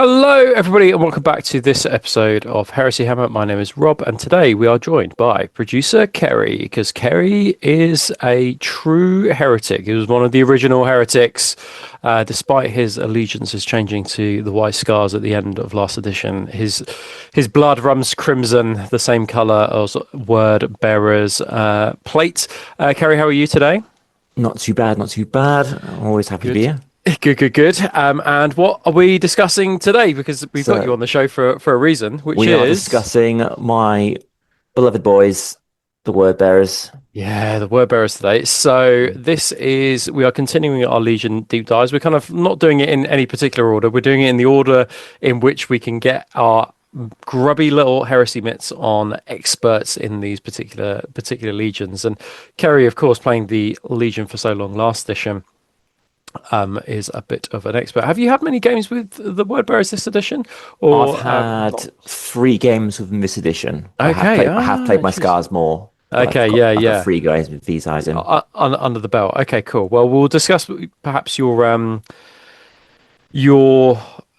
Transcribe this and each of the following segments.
Hello, everybody, and welcome back to this episode of Heresy Hammer. My name is Rob, and today we are joined by producer Cerri, because Cerri is a true heretic. He was one of the original heretics, despite his allegiances changing to the white scars at the end of last edition. His blood runs crimson, the same colour as Word Bearer's plate. Cerri, how are you today? Not too bad, not too bad. I'm always happy to be here. Good. And what are we discussing today? Because we've got you on the show for a reason, which we are discussing my beloved boys, the Word Bearers. Yeah, the Word Bearers today. So we are continuing our Legion deep dives. We're kind of not doing it in any particular order. We're doing it in the order in which we can get our grubby little heresy mitts on experts in these particular legions. And Cerri, of course, playing the Legion for so long last edition, is a bit of an expert. Have you had many games with the Word Bearers this edition? Or I've had 3 games with this edition. Okay, I have played my Scars more. Okay, I've got 3 guys with these eyes in. Under the belt. Okay, cool. Well, we'll discuss perhaps your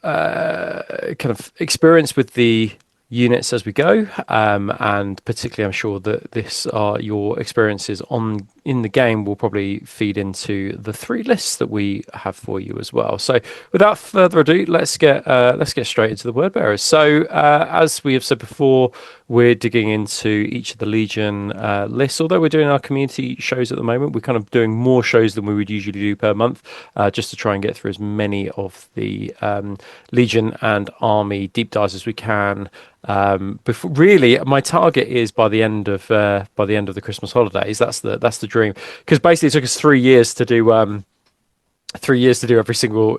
kind of experience with the units as we go, and particularly I'm sure that your experiences in the game will probably feed into the 3 lists that we have for you as well. So without further ado, let's get straight into the Word Bearers. So as we have said before, we're digging into each of the Legion lists. Although we're doing our community shows at the moment, we're kind of doing more shows than we would usually do per month, just to try and get through as many of the Legion and Army deep dives as we can. Really, my target is by the end of the Christmas holidays. That's the dream, because basically it took us 3 years to do every single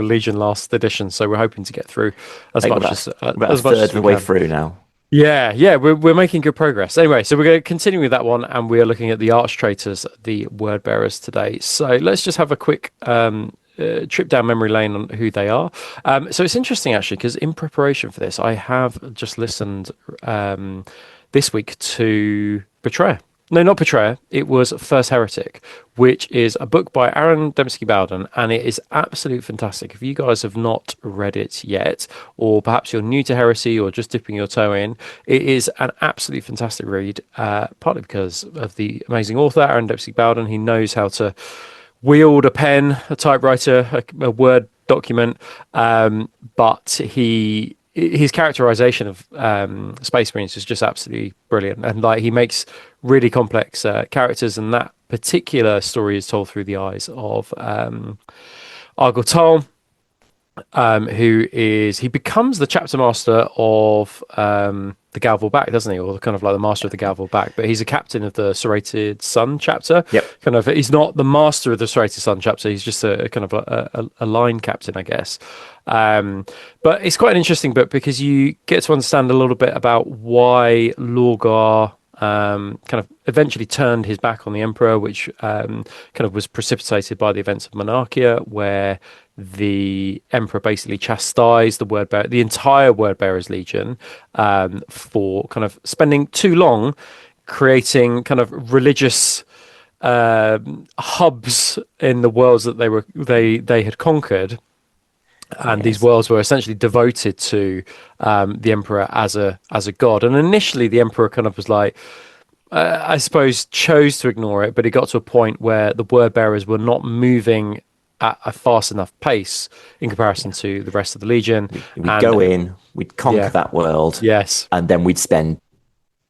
Legion last edition. So we're hoping to get through as much as the way through now. Yeah, we're making good progress. Anyway, so we're going to continue with that one, and we are looking at the arch traitors, the Word Bearers today. So let's just have a quick trip down memory lane on who they are. So it's interesting actually, because in preparation for this, I have just listened this week to Betrayer. No, not Betrayer. It was First Heretic, which is a book by Aaron Dembski-Bowden, and it is absolutely fantastic. If you guys have not read it yet, or perhaps you're new to Heresy or just dipping your toe in, it is an absolutely fantastic read, partly because of the amazing author, Aaron Dembski-Bowden. He knows how to wield a pen, a typewriter, a Word document, but his characterization of Space Marines is just absolutely brilliant, and like he makes really complex characters, and that particular story is told through the eyes of Argel Tal, he becomes the chapter master of the Gal Vorbak, doesn't he? Or kind of like the master of the Gal Vorbak, but he's a captain of the Serrated Sun chapter. Yep. Kind of, he's not the master of the Serrated Sun chapter. He's just a kind of a line captain, I guess. But it's quite an interesting book, because you get to understand a little bit about why Lorgar kind of eventually turned his back on the Emperor, which kind of was precipitated by the events of Monarchia, where the Emperor basically chastised the entire Word Bearers Legion for kind of spending too long creating kind of religious hubs in the worlds that they had conquered. And these worlds were essentially devoted to the Emperor as a god. And initially, the Emperor kind of was like, I suppose, chose to ignore it, but it got to a point where the Word Bearers were not moving at a fast enough pace in comparison to the rest of the Legion. We'd go in, we'd conquer that world, yes, and then we'd spend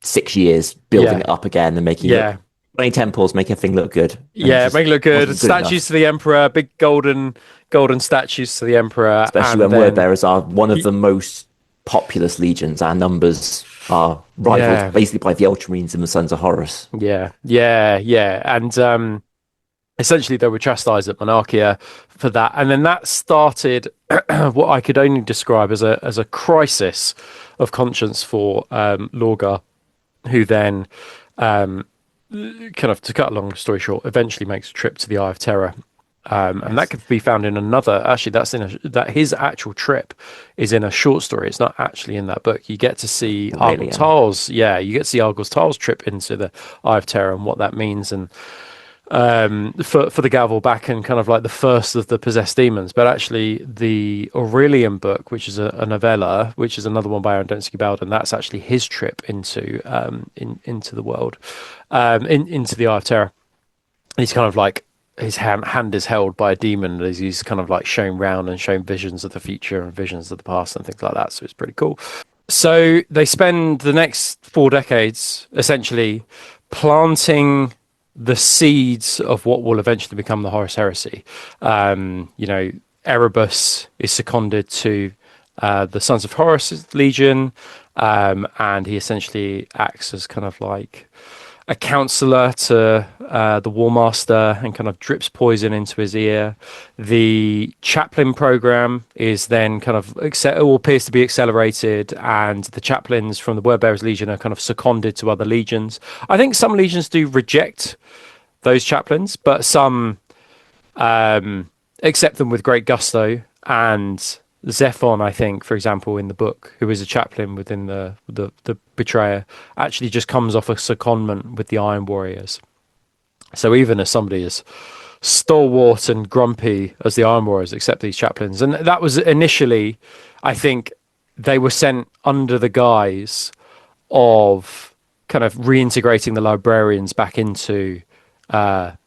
6 years building it up again and making it 20 temples, make everything look good. Yeah, make it look good. Statues to the Emperor, big golden statues to the Emperor. Especially when Word Bearers are one of the most populous legions. Our numbers are rivaled basically by the Ultramarines and the Sons of Horus. Yeah. And essentially they were chastised at Monarchia for that. And then that started what I could only describe as a crisis of conscience for Lorgar, who then kind of, to cut a long story short, eventually makes a trip to the Eye of Terror, and that could be found in another. Actually, that his actual trip is in a short story. It's not actually in that book. You get to see Argel Tal's, you get to see Argel Tal's trip into the Eye of Terror and what that means, and for the Gal Vorbak and kind of like the first of the possessed demons. But actually, the Aurelian book, which is a novella, which is another one by Aaron Densky Bowden, that's actually his trip into into the world, into the Eye of Terror. He's kind of like his hand is held by a demon as he's kind of like shown round and shown visions of the future and visions of the past and things like that. So it's pretty cool. So they spend the next 4 decades essentially planting the seeds of what will eventually become the Horus heresy. Erebus is seconded to the Sons of Horus Legion, and he essentially acts as kind of like a counselor to the War Master and kind of drips poison into his ear. The chaplain program is then kind of appears to be accelerated, and the chaplains from the Wordbearers Legion are kind of seconded to other legions. I think some legions do reject those chaplains, but some accept them with great gusto. And Zephon, I think, for example, in the book, who is a chaplain within the Betrayer, actually just comes off a secondment with the Iron Warriors. So even as somebody as stalwart and grumpy as the Iron Warriors accept these chaplains. And that was initially, I think, they were sent under the guise of kind of reintegrating the librarians back into the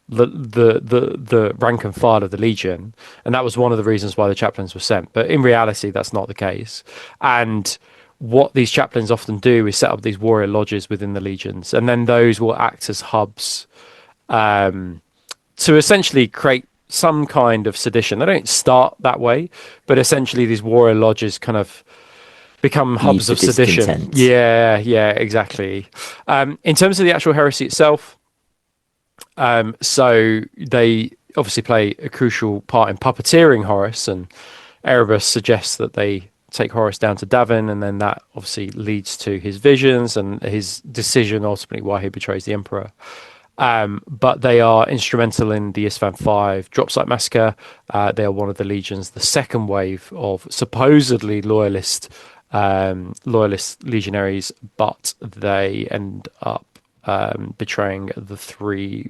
rank and file of the Legion, and that was one of the reasons why the chaplains were sent. But in reality, that's not the case. And what these chaplains often do is set up these warrior lodges within the legions, and then those will act as hubs to essentially create some kind of sedition. They don't start that way, but essentially these warrior lodges kind of become hubs of sedition. Yeah, exactly. In terms of the actual heresy itself, so they obviously play a crucial part in puppeteering Horus, and Erebus suggests that they take Horus down to Davin, and then that obviously leads to his visions and his decision ultimately why he betrays the Emperor. But they are instrumental in the Isfahan 5 drop site massacre. They are one of the legions, the second wave of supposedly loyalist legionaries, but they end up betraying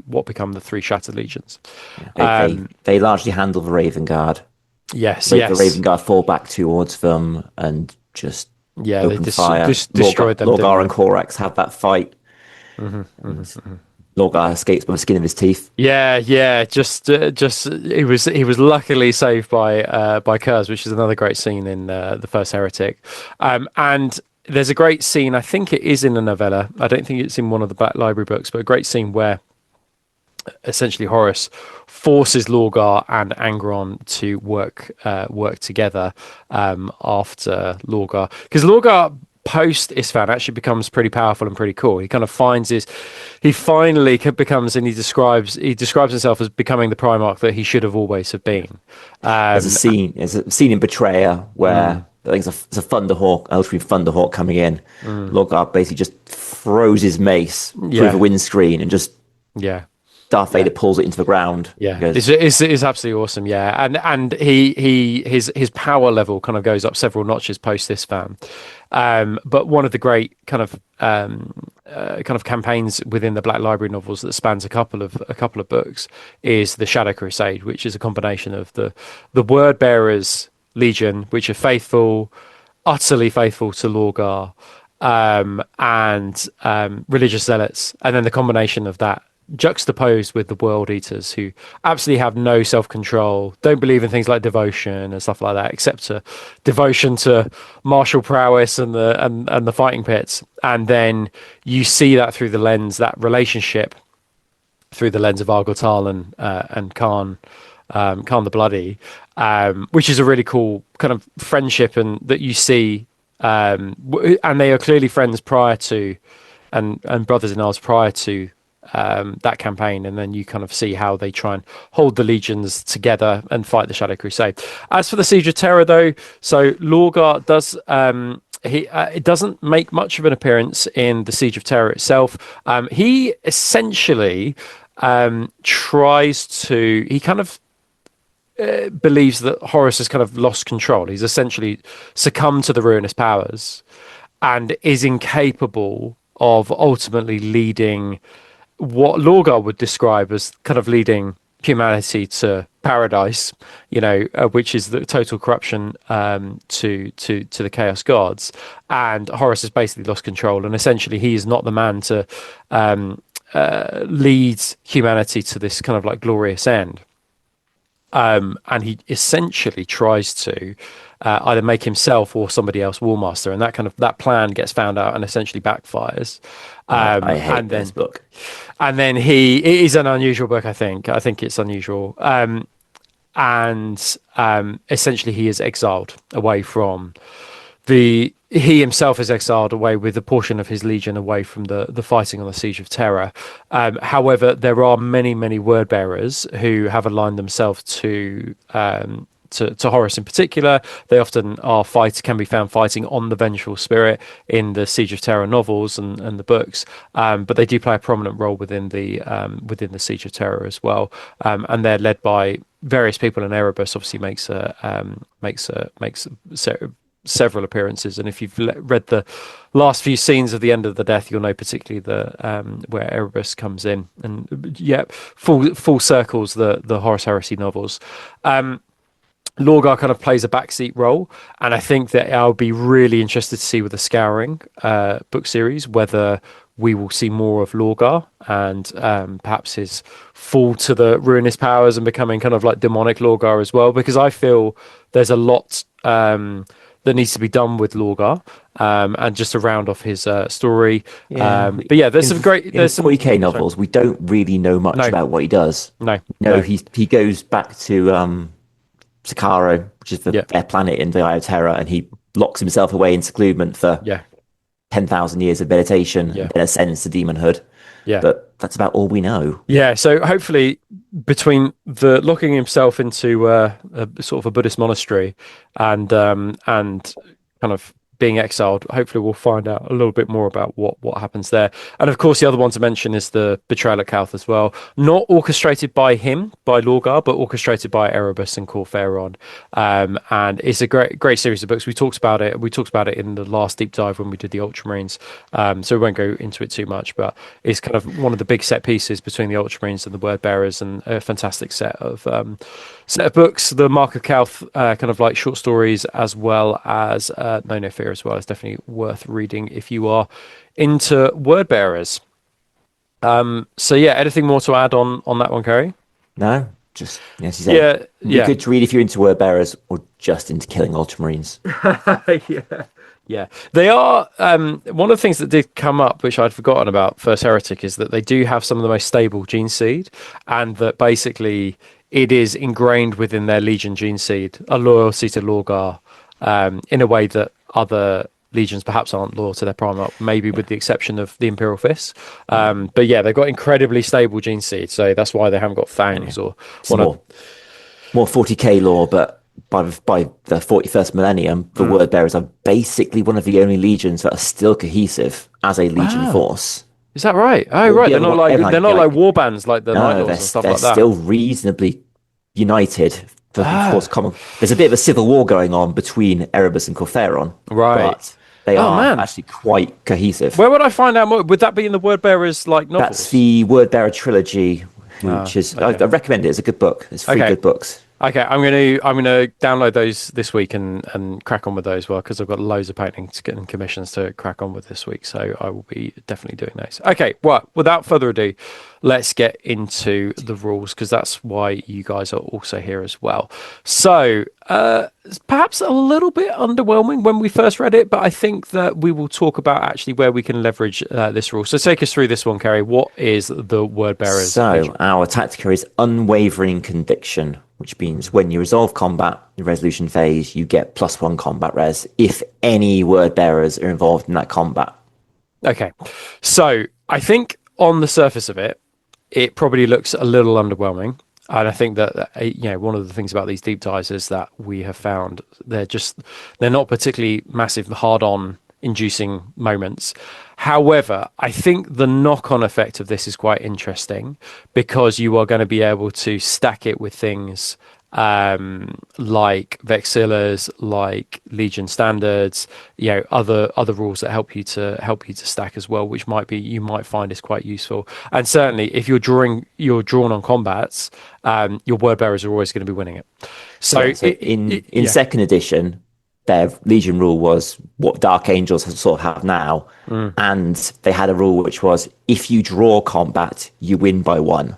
what become the 3 shattered legions. They largely handle the Raven Guard. Yes. The Raven Guard fall back towards them and just open fire. Destroyed them. Lorgar and Korax have that fight. Lorgar escapes by the skin of his teeth. Yeah. Just he was luckily saved by Kurz, which is another great scene in the First Heretic. And there's a great scene, I think it is in a novella, I don't think it's in one of the Black Library books, but a great scene where essentially Horus forces Lorgar and Angron to work together after Lorgar. Because Lorgar post Isfahan actually becomes pretty powerful and pretty cool. He kind of finally becomes, and he describes himself as becoming the Primarch that he should have always have been. There's a scene in Betrayer where I think it's a Thunderhawk, Elstree Thunderhawk coming in. Lorgar basically just throws his mace through the windscreen and just Darth Vader pulls it into the ground. Yeah, it's absolutely awesome. Yeah, and his power level kind of goes up several notches post this fan. But one of the great kind of campaigns within the Black Library novels that spans a couple of books is the Shadow Crusade, which is a combination of the Word Bearers Legion, which are utterly faithful to Lorgar, and religious zealots, and then the combination of that juxtaposed with the World Eaters, who absolutely have no self-control, don't believe in things like devotion and stuff like that, except devotion to martial prowess and the fighting pits. And then you see that through the lens, that relationship through the lens of Argel Tal and Khan the Bloody, which is a really cool kind of friendship, and that you see, and they are clearly friends prior to, and brothers in arms prior to that campaign, and then you kind of see how they try and hold the legions together and fight the Shadow Crusade. As for the Siege of Terror, though, so Lorgar does it doesn't make much of an appearance in the Siege of Terror itself. He essentially tries to, he kind of believes that Horus has kind of lost control. He's essentially succumbed to the ruinous powers and is incapable of ultimately leading what Lorgar would describe as kind of leading humanity to paradise, which is the total corruption to the Chaos Gods. And Horus has basically lost control, and essentially he is not the man to lead humanity to this kind of like glorious end. And he essentially tries to either make himself or somebody else Warmaster, and that plan gets found out and essentially backfires. I hate this book. And then it is an unusual book. I think it's unusual. And essentially he is exiled away from he himself is exiled away with a portion of his legion away from the fighting on the Siege of Terra. However, there are many, many word bearers who have aligned themselves to Horus in particular. They often can be found fighting on the vengeful spirit in the Siege of Terra novels and the books, but they do play a prominent role within the Siege of Terra as well, and they're led by various people. And Erebus obviously makes several appearances, and if you've read the last few scenes of the End of the Death, you'll know particularly where Erebus comes in, and full circles the Horus Heresy novels. Lorgar kind of plays a backseat role, and I think that I'll be really interested to see with the Scouring book series whether we will see more of Lorgar and perhaps his fall to the ruinous powers and becoming kind of like demonic Lorgar as well, because I feel there's a lot that needs to be done with Lorgar, and just to round off his story. But yeah, there's some 40k novels. We don't really know much about what he does. No. He goes back to Sacrus, which is their planet in the Eye of Terror, and he locks himself away in seclusion for 10,000 years of meditation, and then ascends to demonhood. But that's about all we know. So hopefully between the locking himself into a sort of a Buddhist monastery and kind of being exiled, hopefully we'll find out a little bit more about what happens there. And of course the other one to mention is the betrayal at Calth as well, not orchestrated by Lorgar, but orchestrated by Erebus and Kor Phaeron. And it's a great series of books. We talked about it in the last deep dive when we did the Ultramarines, so we won't go into it too much, but it's kind of one of the big set pieces between the Ultramarines and the Word Bearers, and a fantastic set of books. The Mark of Calth kind of like short stories, as well as No Fear as well, is definitely worth reading if you are into word bearers. So yeah, anything more to add on that one, Kerry? No, just as you said, good to read if you're into word bearers or just into killing Ultramarines. Yeah, they are. One of the things that did come up, which I'd forgotten about First Heretic, is that they do have some of the most stable gene seed, and that basically it is ingrained within their Legion gene seed a loyalty to Lorgar, in a way that other legions perhaps aren't loyal to their primarch, maybe with the exception of the Imperial Fists. But yeah, they've got incredibly stable gene seed, so that's why they haven't got fangs or more 40k lore. But by the 41st millennium, the word bearers are basically one of the only legions that are still cohesive as a legion force. Is that right? Oh, right. They're not like war bands like the Night Lords and stuff like that. They're still reasonably united. Of course, there's a bit of a civil war going on between Erebus and Kor Phaeron, right? But they are actually quite cohesive. Where would I find out more? Would that be in the Word Bearers novels? That's the Word Bearer trilogy, which is I recommend it. It's a good book. It's three good books. Okay, I'm gonna download those this week and crack on with those because I've got loads of painting to get in commissions to crack on with this week, so I will be definitely doing those. Okay, well, without further ado, let's get into the rules, because that's why you guys are also here as well. So perhaps a little bit underwhelming when we first read it, but I think that we will talk about actually where we can leverage this rule. So take us through this one, Kerry. What is the Word Bearers? So our tactica is unwavering conviction, which means when you resolve combat in resolution phase, you get +1 combat res if any word bearers are involved in that combat. Okay, so I think on the surface of it, it probably looks a little underwhelming. And I think that one of the things about these deep dives is that we have found they're not particularly massive hard-on inducing moments. However, I think the knock-on effect of this is quite interesting, because you are going to be able to stack it with things like Vexillas, like Legion standards, other rules that help you to stack as well, which you might find is quite useful. And certainly if you're drawn on combats, your word bearers are always going to be winning it. So, in second edition, their Legion rule was what Dark Angels sort of have now, and they had a rule which was if you draw combat, you win by 1.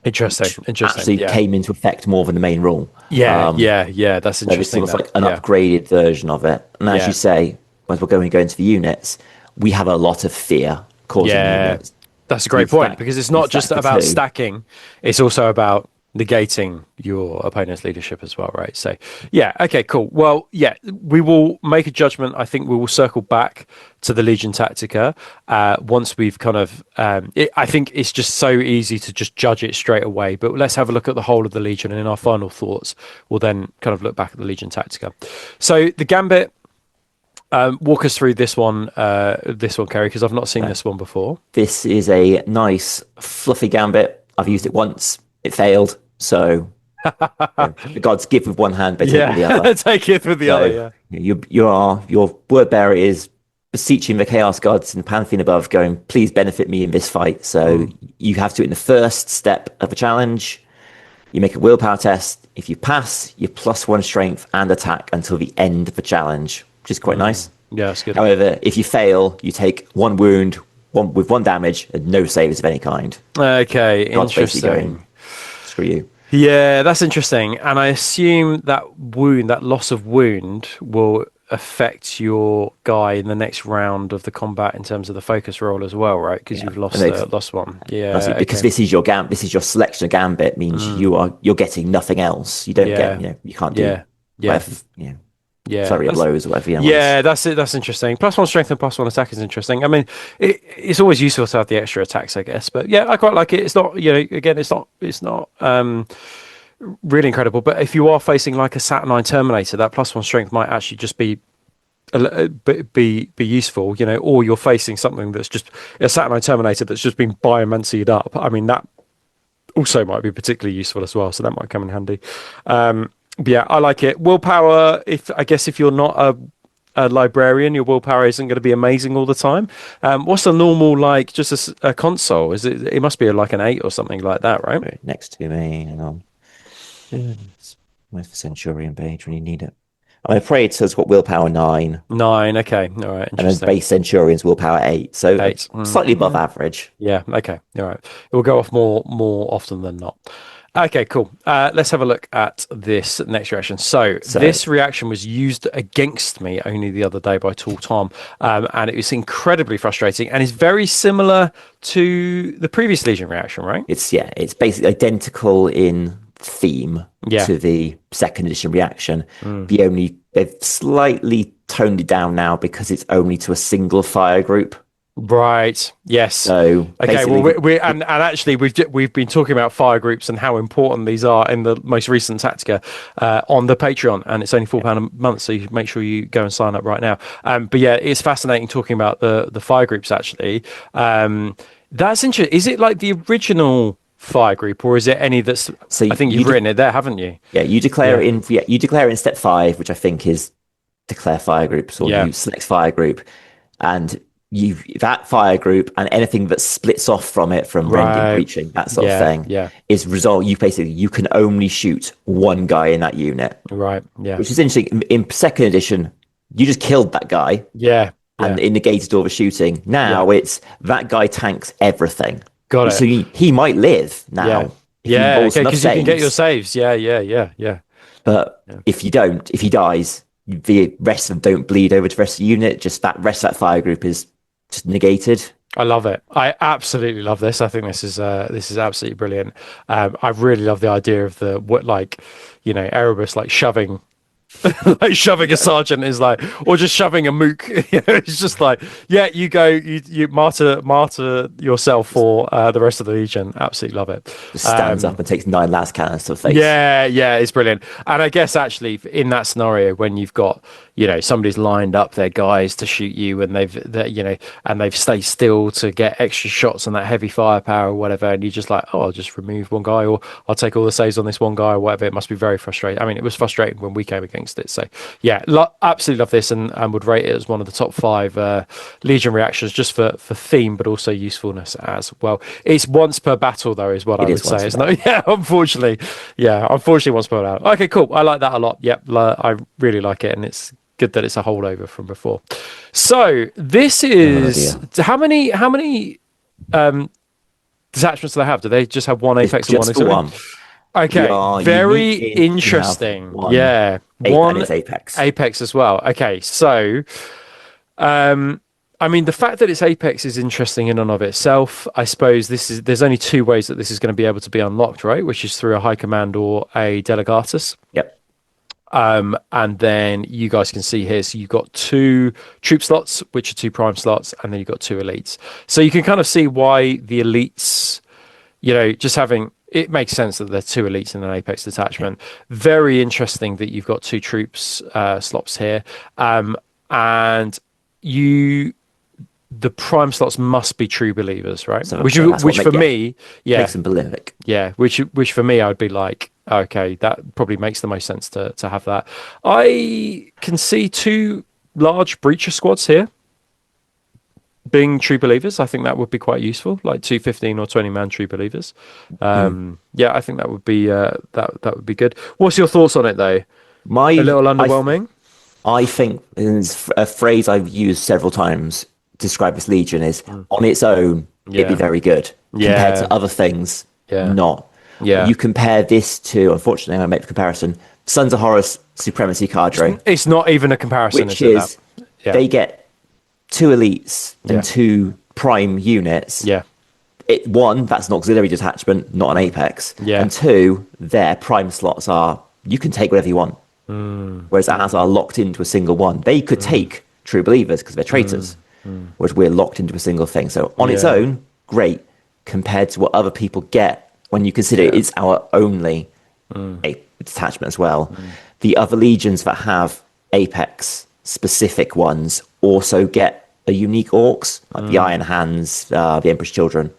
Interesting. Actually came into effect more than the main rule. That's interesting. It's like an upgraded version of it. And as you say, as we're going to go into the units, we have a lot of fear causing units. That's a great point, because it's not just about stacking, it's also about negating your opponent's leadership as well, right? So okay, cool. Well, we will make a judgment. I think we will circle back to the Legion Tactica once we've kind of I think it's just so easy to just judge it straight away, but let's have a look at the whole of the Legion, and in our final thoughts we'll then kind of look back at the Legion Tactica. So the Gambit, walk us through this one, Cerri, because I've not seen this one before. This is a nice fluffy Gambit. I've used it once. It failed, so the gods give with one hand, but take with the other. Take it with the other. Your word bearer is beseeching the chaos gods and pantheon above, going, "Please benefit me in this fight." So you have to, in the first step of a challenge, you make a willpower test. If you pass, you +1 strength and attack until the end of the challenge, which is quite nice. Yeah, that's good. However, if you fail, you take 1 wound, with 1 damage, and no saves of any kind. Okay, God's interesting. Basically going, screw you. Yeah, that's interesting. And I assume that loss of wound will affect your guy in the next round of the combat in terms of the focus roll as well, right? Because you've lost one. Yeah, because this is your this is your selection of Gambit, means you're getting nothing else. You don't get, you can't do flurry of blows or whatever. That's it. That's interesting. +1 strength and +1 attack is interesting. I mean, it's always useful to have the extra attacks, I guess. But I quite like it. It's not, again, it's not really incredible. But if you are facing like a Saturnine Terminator, that +1 strength might actually just be useful. Or you're facing something that's just a Saturnine Terminator that's just been biomancied up. I mean, that also might be particularly useful as well. So that might come in handy. I like it. Willpower, if you're not a librarian, your willpower isn't going to be amazing all the time. What's the normal, like, just a console? It must be like an 8 or something like that, right? Next to me, hang on. Where's the Centurion page when you need it? I'm afraid it's got willpower 9. 9, okay. All right, interesting. And then base Centurion's willpower 8, so 8. Slightly above average. Yeah, okay, all right. It will go off more often than not. Okay, cool. Let's have a look at this next reaction. So this reaction was used against me only the other day by Tool Tom, and it was incredibly frustrating, and is very similar to the previous Legion reaction, right? It's basically identical in theme to the second edition reaction. They've slightly toned it down now because it's only to a single fire group. Right. Yes. So okay. Well, and actually we've been talking about fire groups and how important these are in the most recent Tactica on the Patreon, and it's only £4 a month, so you make sure you go and sign up right now. But it's fascinating talking about the fire groups. Actually, that's interesting. Is it like the original fire group, or is it any that's? So I think you've written it there, haven't you? Yeah, you declare it in. You declare it in step 5, which I think is declare fire groups, or you select fire group, and that fire group and anything that splits off from it, from rending, breaching, that sort of thing, is resolved. You can only shoot 1 guy in that unit, right? Yeah, which is interesting. In second edition, you just killed that guy, and it negated all the shooting. Now it's that guy tanks everything. Got it. So he might live now. Because you can get your saves. Yeah. But if he dies, the rest of them don't bleed over to the rest of the unit. Just that rest of that fire group is just negated. I love it. I absolutely love this. I think this is absolutely brilliant. I really love the idea of Erebus shoving shoving a sergeant is or just shoving a mook. It's just you go, you martyr yourself for the rest of the Legion. Absolutely love it. Just stands up and takes 9 last cannons to the face. Yeah, it's brilliant. And I guess actually in that scenario, when you've got somebody's lined up their guys to shoot you, and they've stayed still to get extra shots on that heavy firepower or whatever, and you're just like, oh, I'll just remove one guy, or I'll take all the saves on this one guy or whatever. It must be very frustrating. I mean, it was frustrating when we came against it. So yeah, absolutely love this, and would rate it as one of the top 5 Legion reactions, just for theme, but also usefulness as well. It's once per battle though, is what I would say. It's not, unfortunately once per battle. Okay, cool. I like that a lot. Yep, I really like it, and it's good that it's a holdover from before. So this is how many detachments do they have? Do they just have one apex and one auxiliary? One. Okay, very interesting. One and it's apex as well. Okay, so I mean, the fact that it's apex is interesting in and of itself. I suppose there's only 2 ways that this is going to be able to be unlocked, right? Which is through a high command or a delegatus. Yep. And then you guys can see here, so you've got 2 troop slots, which are 2 prime slots, and then you've got 2 elites. So you can kind of see why the elites, just having, it makes sense that there are 2 elites in an apex detachment. Very interesting that you've got 2 troops slots here. And the prime slots must be true believers, right? So which for me, makes them prolific. Yeah, which for me, I would be like, okay, that probably makes the most sense to have that. I can see 2 large breacher squads here being true believers. I think that would be quite useful, like 2 15 or 20 man true believers. Yeah, I think that would be that would be good. What's your thoughts on it though? A little underwhelming. I think it's a phrase I've used several times to describe this Legion is on its own, it'd be very good. Compared to other things, not. Yeah. You compare this to, unfortunately, I make the comparison, Sons of Horus Supremacy Cadre. It's not even a comparison. Which is, they get 2 elites and 2 prime units. Yeah. One, that's an auxiliary detachment, not an apex. Yeah. And 2, their prime slots are, you can take whatever you want. Whereas ours are locked into a single one. They could take true believers because they're traitors, whereas we're locked into a single thing. So on its own, great, compared to what other people get when you consider it's our only detachment as well. The other legions that have apex specific ones also get a unique orcs, like the Iron Hands, the Emperor's Children.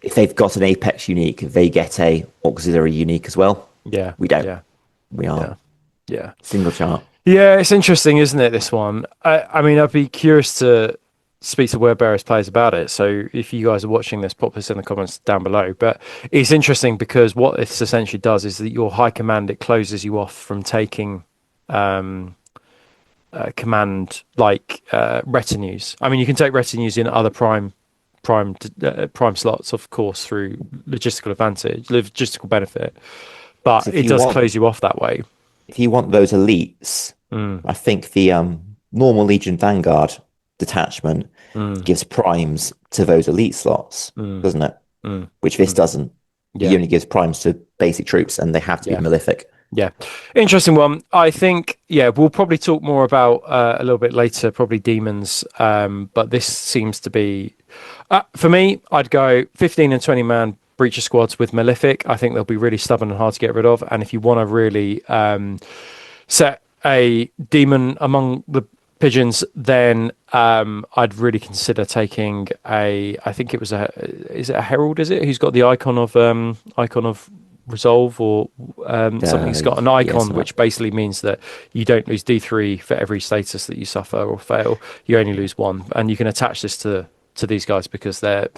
If they've got an apex unique, they get a auxiliary unique as well. Yeah, we don't. Yeah. We are. Yeah. Single chart. Yeah, it's interesting, isn't it, this one? I mean, I'd be curious to speak to Wordbearers players about it. So if you guys are watching this, pop this in the comments down below. But it's interesting because what this essentially does is that your high command, it closes you off from taking command like retinues. I mean, you can take retinues in other prime slots, of course, through logistical benefit. But it does close you off that way. If you want those elites, I think the normal Legion Vanguard detachment gives primes to those elite slots, doesn't it? Which this doesn't. He only gives primes to basic troops, and they have to be malefic. Yeah, interesting one. I think, we'll probably talk more about a little bit later, probably demons. But this seems to be, for me, I'd go 15 and 20 man breacher squads with malefic. I think they'll be really stubborn and hard to get rid of. And if you want to really set a demon among the pigeons, then I'd really consider taking I think it was is it a herald? Is it who's got the icon of resolve or something? It's got an icon which basically means that you don't lose D3 for every status that you suffer or fail. You only lose 1, and you can attach this to these guys because they're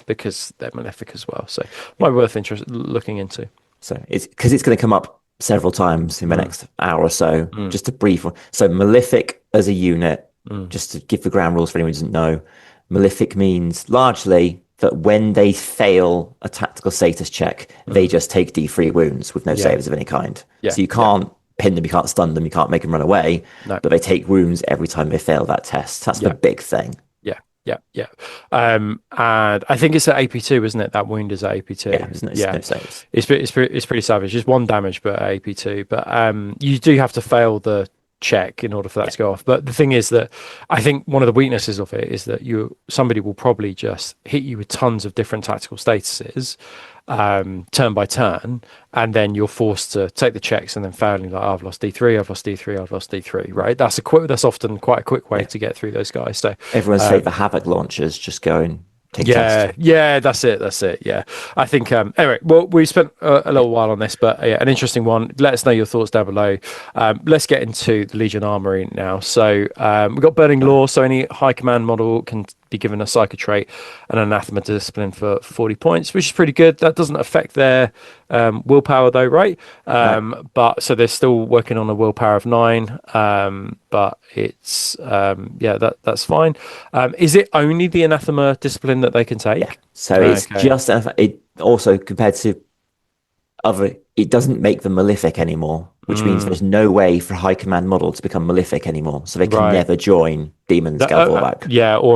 malefic as well. So might be worth looking into. So it's because it's going to come up several times in the next hour or so. Just a brief one. So malefic as a unit, just to give the ground rules for anyone who doesn't know, malefic means largely that when they fail a tactical status check, they just take D3 wounds with no saves of any kind. So you can't pin them, you can't stun them, you can't make them run away, but they take wounds every time they fail that test. That's the big thing. Yeah. And I think it's at AP2, isn't it? That wound is at AP2. No saves. It's pretty savage. Just 1 damage, but at AP2. But you do have to fail the check in order for that to go off. But the thing is that I think one of the weaknesses of it is that somebody will probably just hit you with tons of different tactical statuses turn by turn, and then you're forced to take the checks and then failing like, oh, I've lost D3, I've lost D3, I've lost D3, right? That's often quite a quick way to get through those guys. So everyone's take the Havoc launchers, just go and take test. Yeah, that's it. Yeah, I think anyway, well, we spent a little while on this, but an interesting one. Let us know your thoughts down below. Let's get into the Legion Armory now. So we've got Burning Law, so any high command model can be given a psycho trait and an anathema discipline for 40 points, which is pretty good. That doesn't affect their willpower though, right? But so they're still working on a willpower of 9, but it's that's fine. Is it only the anathema discipline that they can take? Yeah. So it's just it also compared to other, it doesn't make them malefic anymore, which means there's no way for a high command model to become malefic anymore. So they can never join demons, Vorbak. Or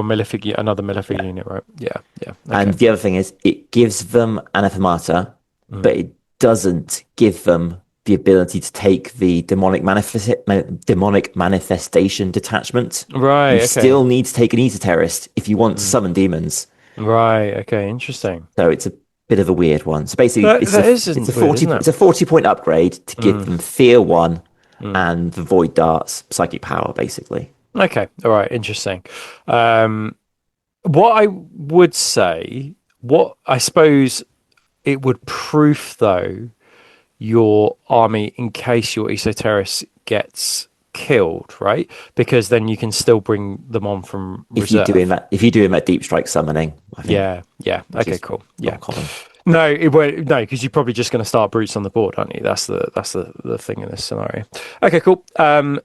another malefic unit, right? Yeah. Okay. And the other thing is it gives them anathemata, but it doesn't give them the ability to take the demonic manifestation detachment. Right. You still need to take an esoterist if you want to summon demons. Right. Okay. Interesting. So it's a bit of a weird one. So basically, it's a 40-point upgrade to give them Fear 1 and the Void Darts psychic power, basically. Okay. All right. Interesting. What I would say, I suppose it would proof though your army in case your esoterist gets killed, right? Because then you can still bring them on from reserve. If you're doing that deep strike summoning, I think. Yeah. Okay, cool. Yeah. No, it won't. No, because you're probably just going to start brutes on the board, aren't you? That's the thing in this scenario. Okay, cool.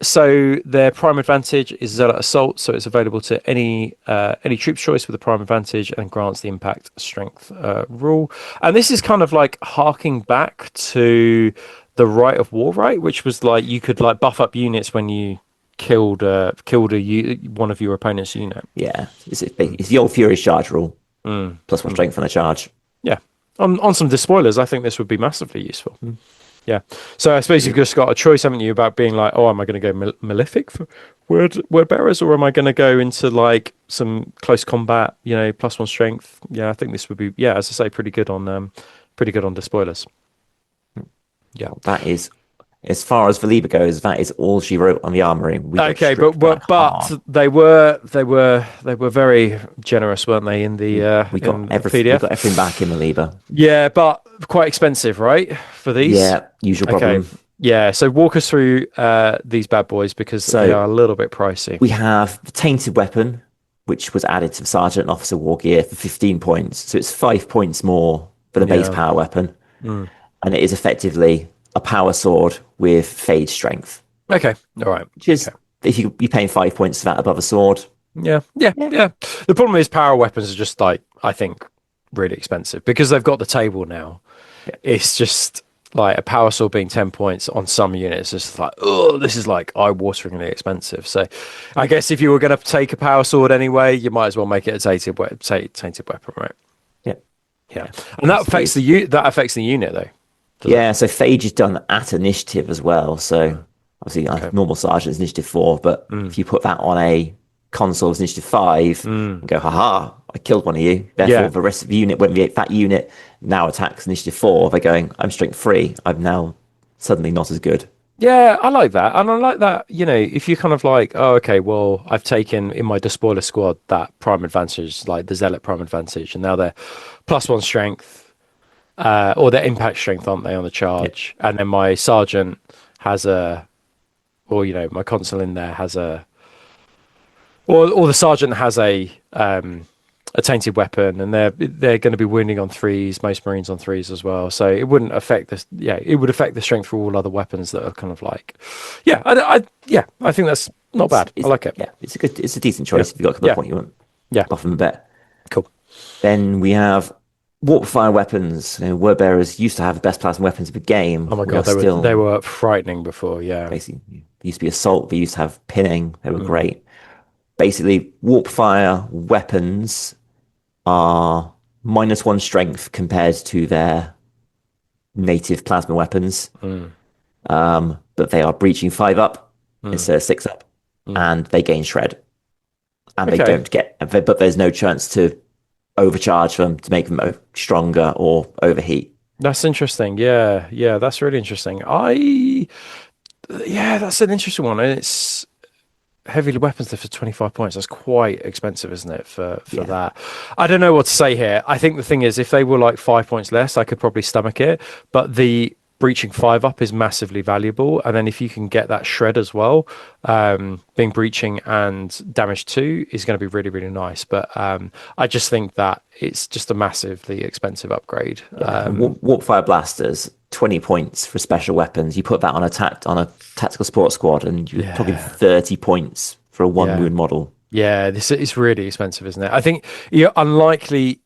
So their prime advantage is Zealot Assault, so it's available to any troop choice with a prime advantage and grants the impact strength rule. And this is kind of like harking back to the Rite of War, right? Which was like you could like buff up units when you killed one of your opponent's unit. Yeah, it's the old Furious Charge rule. Plus 1 strength on a charge. Yeah. On some despoilers, I think this would be massively useful. Yeah. So I suppose you've just got a choice, haven't you, about being like, oh, am I going to go malefic for word bearers, or am I going to go into like some close combat, plus 1 strength? Yeah, I think this would be, as I say, pretty good on despoilers. Yeah. That is, as far as Valiba goes, that is all she wrote on the armory. But they were very generous, weren't they? In the we got everything. PDF. We got everything back in Valiba. Yeah, but quite expensive, right? For these. Yeah, usual problem. Okay. Yeah, so walk us through these bad boys because they are a little bit pricey. We have the Tainted Weapon, which was added to the Sergeant and Officer War Gear for 15 points. So it's 5 points more for the base power weapon. And it is effectively a power sword with Fade strength. Okay, all right. Which is, if you're paying 5 points for that above a sword. Yeah. The problem is power weapons are just like, I think, really expensive because they've got the table now. Yeah. It's just like a power sword being 10 points on some units. It's just like, oh, this is like eye-wateringly expensive. So I guess if you were going to take a power sword anyway, you might as well make it a tainted weapon, right? Yeah. And that affects the unit though. Yeah, so Phage is done at initiative as well. So obviously, normal sergeant is initiative 4, but if you put that on a console as initiative 5 and go, haha, I killed one of you. Therefore, the rest of the unit, when that unit now attacks initiative 4, they're going, I'm strength 3. I'm now suddenly not as good. Yeah, I like that. And I like that, if you're kind of like, oh, okay, well, I've taken in my despoiler squad that prime advantage, like the Zealot prime advantage, and now they're plus 1 strength. Or their impact strength, aren't they, on the charge? Yeah. And then my sergeant has my consul in there has or the sergeant has a tainted weapon, and they're going to be wounding on 3s, most Marines on 3s as well. So it wouldn't affect this. Yeah, it would affect the strength for all other weapons that are kind of like, I think that's not bad. I like it. Yeah, it's a decent choice if you've got a couple of points you want. Yeah, buff them a bit. Cool. Then we have Warpfire weapons. Word bearers used to have the best plasma weapons of the game. Oh my god, they were frightening before. Yeah, basically, they used to be assault. They used to have pinning. They were great. Basically, Warpfire weapons are -1 strength compared to their native plasma weapons, but they are breaching 5 up, instead of 6 up, and they gain shred, and they Okay. don't get, but there's no chance to overcharge them to make them stronger or overheat. That's interesting. Yeah, yeah, that's really interesting. Yeah, that's an interesting one. And it's heavy weapons there for 25 points. That's quite expensive, isn't it, for that? I don't know what to say here. I think the thing is, if they were like 5 points less, I could probably stomach it. But the breaching 5 up is massively valuable. And then if you can get that shred as well, being breaching and damage 2 is going to be really, really nice. But I just think that it's just a massively expensive upgrade. Warpfire blasters, 20 points for special weapons. You put that on a tactical support squad, and you're talking 30 points for a 1 wound model. Yeah, this is really expensive, isn't it? I think you're unlikely.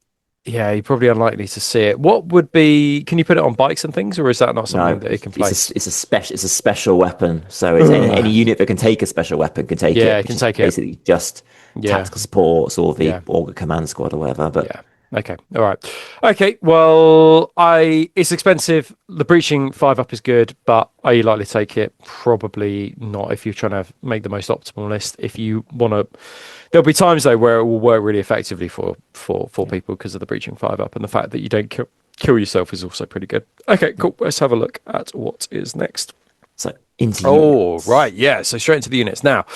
Yeah, you're probably unlikely to see it. What would be? Can you put it on bikes and things, or is that not something that it can play? It's a special weapon. So it's any unit that can take a special weapon can take it. Yeah, it can take it. Basically, just tactical supports or the Augur command squad or whatever. But yeah. Okay. All right. Okay. Well, it's expensive. The breaching 5 up is good, but are you likely to take it? Probably not. If you're trying to make the most optimal list, if you want to, there'll be times though where it will work really effectively for people because of the breaching 5 up, and the fact that you don't kill yourself is also pretty good. Okay. Cool. Let's have a look at what is next. So into units. Right. Yeah. So straight into the units now.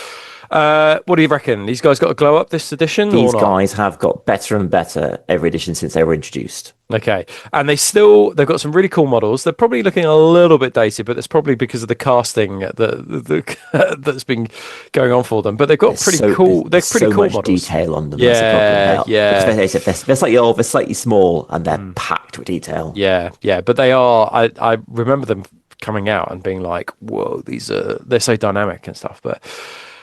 What do you reckon? These guys got to glow up this edition? These guys have got better and better every edition since they were introduced. Okay. And they've got some really cool models. They're probably looking a little bit dated, but that's probably because of the casting that's been going on for them. But they've got pretty cool much models. Detail on them. That's they're slightly old, they're slightly small, and they're packed with detail. Yeah, yeah. But they are. I remember them coming out and being like, "Whoa, they're so dynamic and stuff." But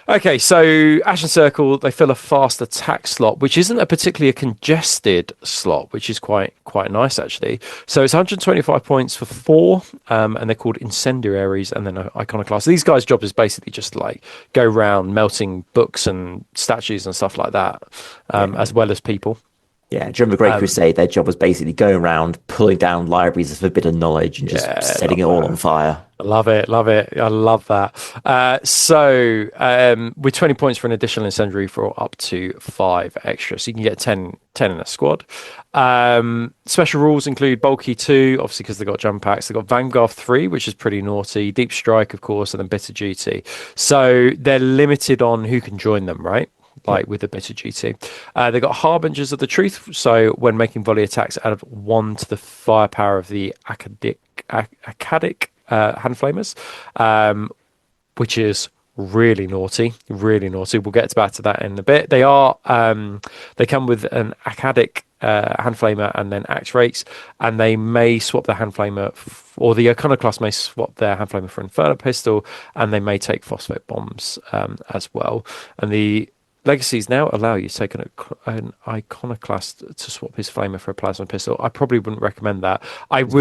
okay, so Ashen Circle, they fill a fast attack slot, which isn't a particularly congested slot, which is quite nice actually. So it's 125 points for 4, and they're called Incendiaries and then Iconoclast. These guys' job is basically just like go around melting books and statues and stuff like that, as well as people. Yeah, during the Great Crusade, their job was basically going around, pulling down libraries of forbidden knowledge and just setting it all on fire. I love it. I love that. So with 20 points for an additional incendiary for up to 5 extra. So you can get 10 in a squad. Special rules include Bulky 2, obviously because they've got jump packs. They've got Vanguard 3, which is pretty naughty. Deep Strike, of course, and then Bitter Duty. So they're limited on who can join them, right? Like with the Bitter Duty. They've got Harbingers of the Truth. So when making volley attacks, add 1 to the firepower of the Akkadic hand flamers, which is really naughty. We'll get back to that in a bit. They come with an Akkadic hand flamer and then axe rates, and they may swap their hand flamer or the Iconoclast may swap their hand flamer for Inferno pistol, and they may take phosphate bombs as well. And the Legacies now allow you to take an Iconoclast to swap his flamer for a plasma pistol. I probably wouldn't recommend that.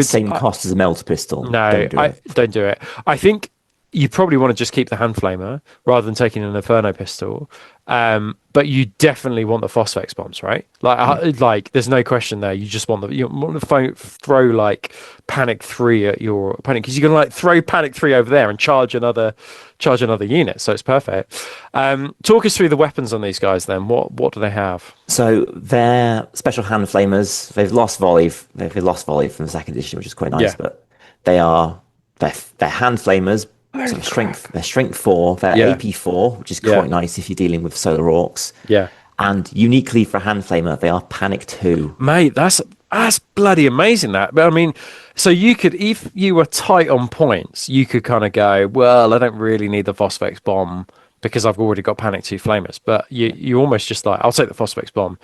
Same cost as a melter pistol. No, don't do it. I think you probably want to just keep the hand flamer rather than taking an Inferno pistol. But you definitely want the Phosphex bombs, right? Like there's no question there. You just want to throw like Panic 3 at your opponent, because you can like throw Panic 3 over there and charge another unit. So it's perfect. Talk us through the weapons on these guys then. What do they have? So they're special hand flamers. They've lost volley. They've lost volley from the second edition, which is quite nice. Yeah. But they're hand flamers. So they're strength 4, they're AP 4, which is quite nice if you're dealing with solar orcs. Yeah. And uniquely for hand flamer, they are Panic 2. Mate, that's bloody amazing that. But I mean, so you could, if you were tight on points, you could kind of go, well, I don't really need the Phosphex bomb because I've already got Panic 2 flamers. But you almost just like, I'll take the Phosphex bomb,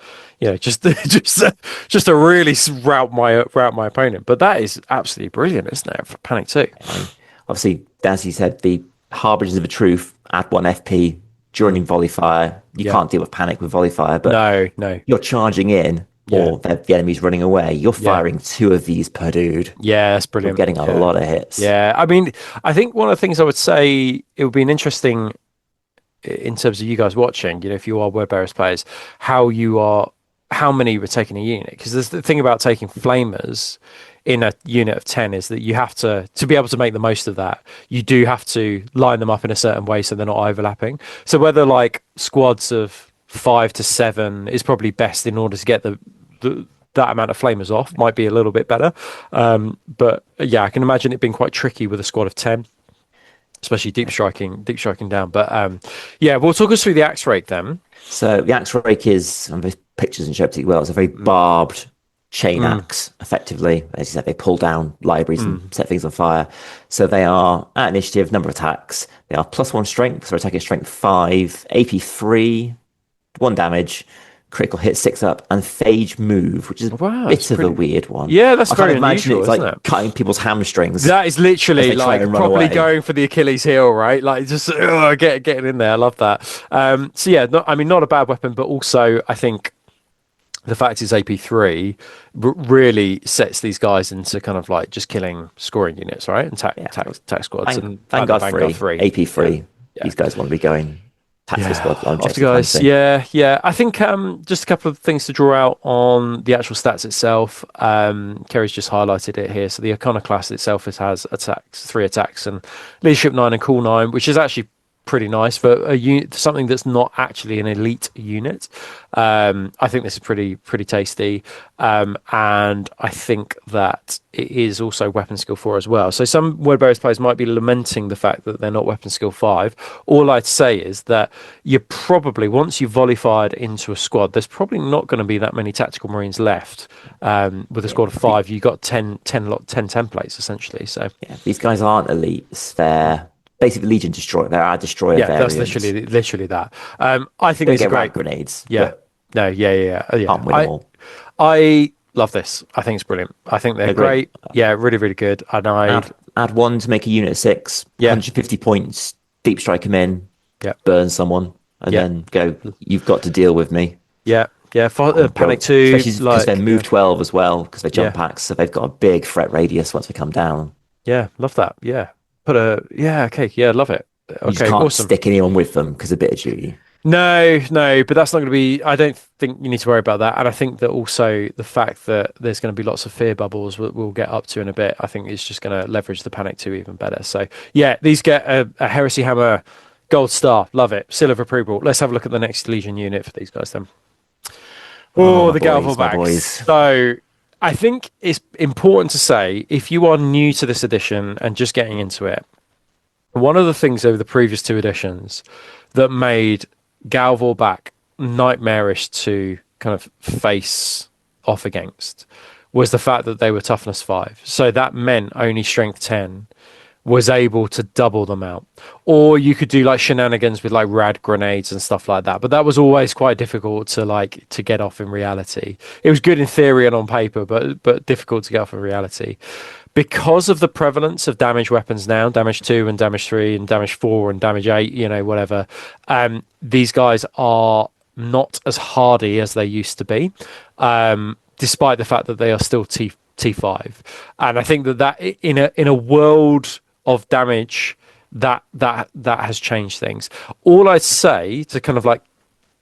just to really rout my opponent. But that is absolutely brilliant, isn't it, for Panic 2? Obviously, as you said, the Harbingers of the Truth add 1 FP during volley fire. You can't deal with panic with volley fire, but no, you're charging in, or the enemy's running away. You're firing 2 of these per dude. Yeah, that's brilliant. You're getting a lot of hits. Yeah, I mean, I think one of the things I would say, it would be an interesting in terms of you guys watching, if you are Wordbearers players, how you are how many were taking a unit, because there's the thing about taking flamers in a unit of 10 is that you have to be able to make the most of that, you do have to line them up in a certain way so they're not overlapping. So whether like squads of 5 to 7 is probably best in order to get the that amount of flamers off, might be a little bit better. But yeah, I can imagine it being quite tricky with a squad of 10, especially deep striking down. But yeah, we'll talk us through the axe rake then. So the axe rake is, and the pictures and show particularly well, it's a very barbed chain axe, effectively. As you said, they pull down libraries and set things on fire. So they are, at initiative, number of attacks, they are +1 strength, so attacking strength 5, AP 3, 1 damage, critical hit 6 up, and phage move, which is a bit of a weird one. Yeah, that's very unusual. It's like isn't it? Cutting people's hamstrings. That is literally like probably going for the Achilles heel, right? Like just getting in there. I love that. So yeah, not a bad weapon, but also I think the fact it's AP3 really sets these guys into kind of like just killing scoring units, right? And tac squads. Vanguard 3, AP3. Yeah. These guys want to be going tactical squad. After guys, yeah. I think just a couple of things to draw out on the actual stats itself. Kerry's just highlighted it here. So the Iconoclast itself has 3 attacks and leadership 9 and cool 9, which is actually pretty nice for a unit, something that's not actually an elite unit. I think this is pretty tasty, and I think that it is also weapon skill 4 as well. So some Wordbearers players might be lamenting the fact that they're not weapon skill 5. All I'd say is that you probably, once you've volley fired into a squad, there's probably not going to be that many tactical marines left. With a squad of 5, you got 10 templates essentially. So yeah, these guys aren't elites. They're basically Legion Destroyer. They're our Destroyer variants. That's literally that. I think it's great. Grenades. Yeah. No. Yeah. Can't win them all. I love this. I think it's brilliant. I think they're great. Yeah, really, really good. And add 1 to make a unit of 6. 150 points. Deep strike them in. Yeah. Burn someone, and then go. You've got to deal with me. Yeah. Panic 2, especially because they're move 12 as well, because they jump packs, so they've got a big threat radius once they come down. Yeah, love that. Yeah. Love it. Okay, you just can't stick anyone with them because a bit of duty. No, but that's not going to be. I don't think you need to worry about that. And I think that also the fact that there's going to be lots of fear bubbles we'll get up to in a bit, I think is just going to leverage the Panic 2 even better. So yeah, these get a Heresy Hammer Gold Star. Love it. Seal of approval. Let's have a look at the next Legion unit for these guys then. The Vorbak. So I think it's important to say, if you are new to this edition and just getting into it, one of the things over the previous 2 editions that made Gal Vorbak nightmarish to kind of face off against was the fact that they were toughness 5. So that meant only strength 10 was able to double them out. Or you could do like shenanigans with like rad grenades and stuff like that. But that was always quite difficult to get off in reality. It was good in theory and on paper, but difficult to get off in reality. Because of the prevalence of damage weapons now, damage 2 and damage 3 and damage 4 and damage 8, whatever, these guys are not as hardy as they used to be, despite the fact that they are still T5. And I think that in a world of damage, that has changed things. All I'd say to kind of like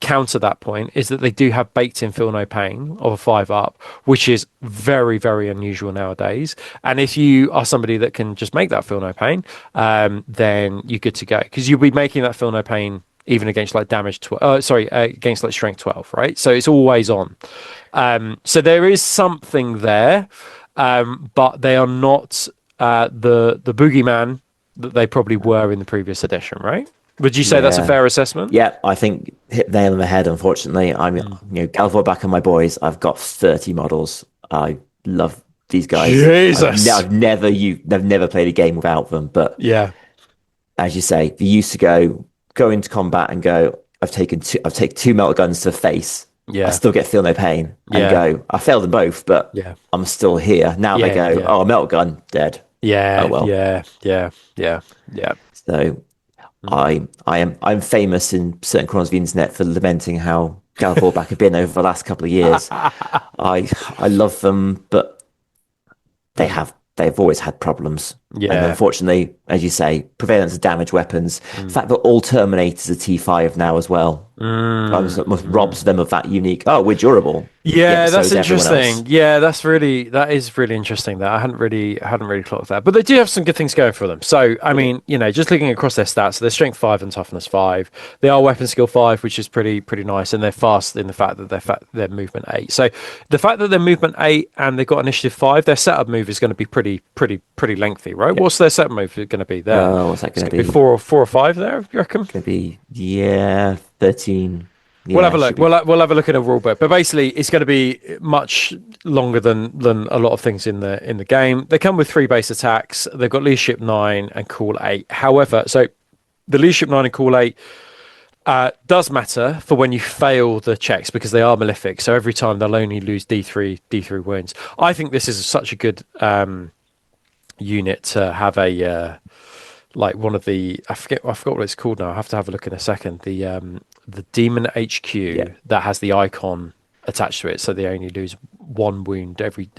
counter that point is that they do have baked in feel no pain of a 5 up, which is very, very unusual nowadays. And if you are somebody that can just make that feel no pain, then you're good to go, because you'll be making that feel no pain even against like against like strength 12, right? So it's always on. So there is something there, but they are not the boogeyman that they probably were in the previous edition, right? Would you say that's a fair assessment? Yeah, I think hit the nail on the head. Unfortunately, Gal Vorbak and my boys. I've got 30 models. I love these guys. Jesus, I've never played a game without them. But yeah, as you say, they used to go into combat and go, I've taken 2 melt guns to the face. Yeah, I still feel no pain. And go, I failed them both, but I'm still here. Now they go, oh, melt gun, dead. Yeah. Oh well. Yeah. So I'm famous in certain corners of the internet for lamenting how Gal Vorbak have been over the last couple of years. I love them, but they've always had problems. Yeah. And unfortunately, as you say, prevalence of damage weapons. The fact that all Terminators are T5 now as well. Robs them of that unique, oh, we're durable. Yeah, So that's is everyone else. interesting. Yeah, that is really interesting. That I hadn't really clocked that, but they do have some good things going for them. So I mean, just looking across their stats, they're strength 5 and toughness 5. They are weapon skill 5, which is pretty nice, and they're fast in the fact that they're movement 8. So the fact that they're movement 8 and they've got initiative 5, their setup move is going to be pretty lengthy, right? What's their setup move going to be there? What's that going to be? 4 or 5 there, you reckon? Going to be 13. Yeah, we'll have a look. We'll have a look at a rule book, but basically, it's going to be much longer than a lot of things in the game. They come with 3 base attacks. They've got leadership 9 and cool 8. However, so the leadership 9 and cool 8 does matter for when you fail the checks because they are malefic. So every time they'll only lose D3 wounds. I think this is such a good unit to have a. Like one of the I forgot what it's called now. I have to have a look in a second. The Demon HQ that has the icon attached to it, so they only lose 1 wound every